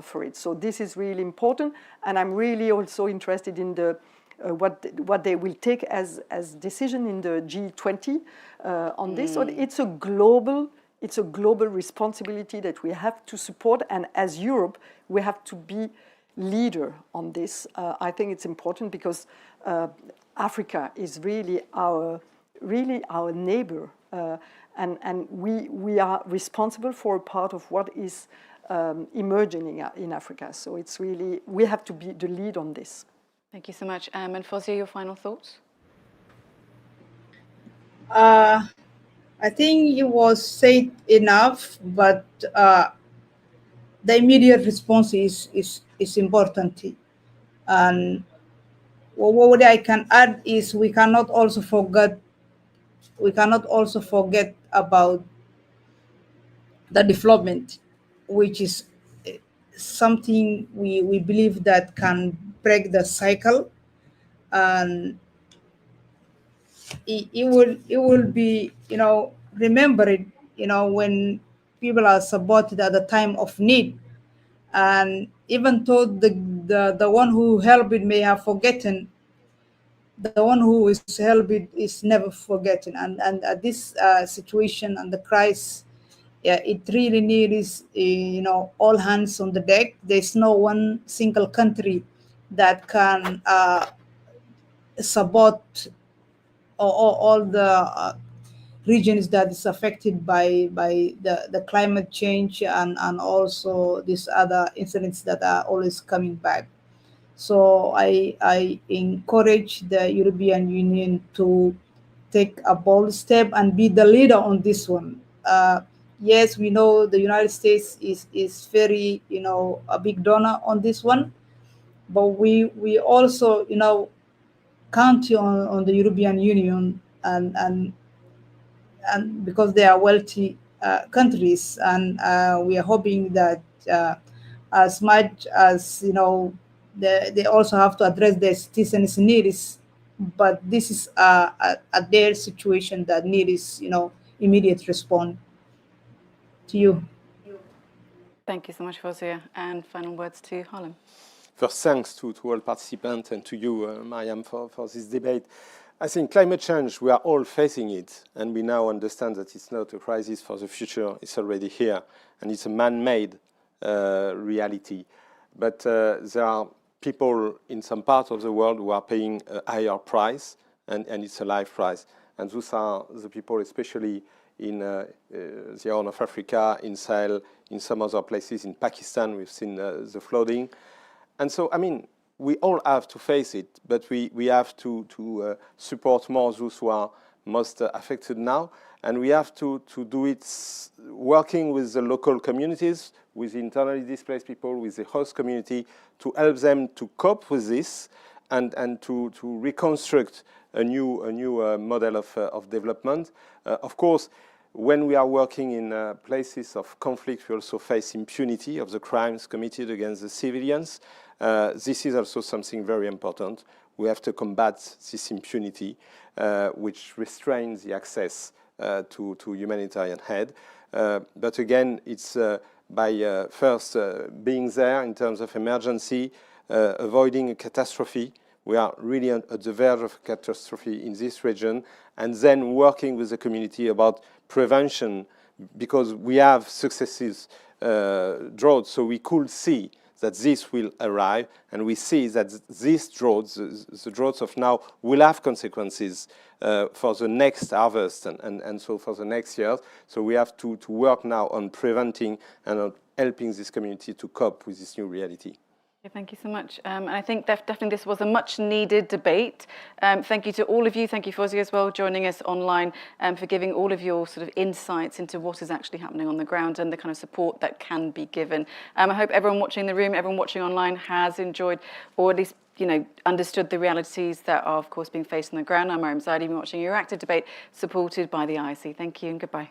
for it. So this is really important, and I'm really also interested in the what they will take as decision in the G20 on this. So it's a global responsibility that we have to support, and as Europe, we have to be leader on this. I think it's important because Africa is really our neighbor, and we are responsible for a part of what is emerging in Africa. So it's really, we have to be the lead on this. Thank you so much. And Fouzia, your final thoughts? I think it was said enough, but the immediate response is important. And what I can add is we cannot also forget about the development, which is something we believe that can break the cycle, and it will be remembered when people are supported at the time of need, and even though the one who helped it may have forgotten, the one who is helped it is never forgotten. And this situation and the crisis yeah, it really needs, you know, all hands on the deck. There's no one single country that can support all the regions that is affected by the climate change and also these other incidents that are always coming back. So I encourage the European Union to take a bold step and be the leader on this one. Yes, we know the United States is very, you know, a big donor on this one, but we also, you know, count on the European Union and because they are wealthy countries, and we are hoping that as much as, you know, they also have to address their citizens' needs, but this is their situation that needs, you know, immediate response. To you. Thank you so much, Fouzia. And final words to Harlem. First, thanks to all participants and to you, Mariam, for this debate. I think climate change, we are all facing it, and we now understand that it's not a crisis for the future, it's already here, and it's a man-made reality. But there are people in some parts of the world who are paying a higher price, and it's a life price. And those are the people, especially in the Horn of Africa, in Sahel, in some other places, in Pakistan, we've seen the flooding. And so, I mean, we all have to face it, but we have to support more those who are most affected now. And we have to do it working with the local communities, with internally displaced people, with the host community, to help them to cope with this and to reconstruct a new model of development. Of course, when we are working in places of conflict, we also face impunity of the crimes committed against the civilians. This is also something very important. We have to combat this impunity, which restrains the access to humanitarian aid. But again, it's by first being there in terms of emergency, avoiding a catastrophe. We are really at the verge of a catastrophe in this region, and then working with the community about prevention, because we have successive droughts, so we could see that this will arrive, and we see that these droughts, the droughts of now, will have consequences for the next harvest and so for the next years. So we have to work now on preventing and on helping this community to cope with this new reality. Thank you so much. And I think definitely this was a much needed debate. Thank you to all of you. Thank you, Fouzia, as well, joining us online, for giving all of your sort of insights into what is actually happening on the ground and the kind of support that can be given. I hope everyone watching in the room, everyone watching online has enjoyed, or at least, you know, understood the realities that are, of course, being faced on the ground. I'm Mariam Zaidi, watching your active debate supported by the IC. Thank you and goodbye.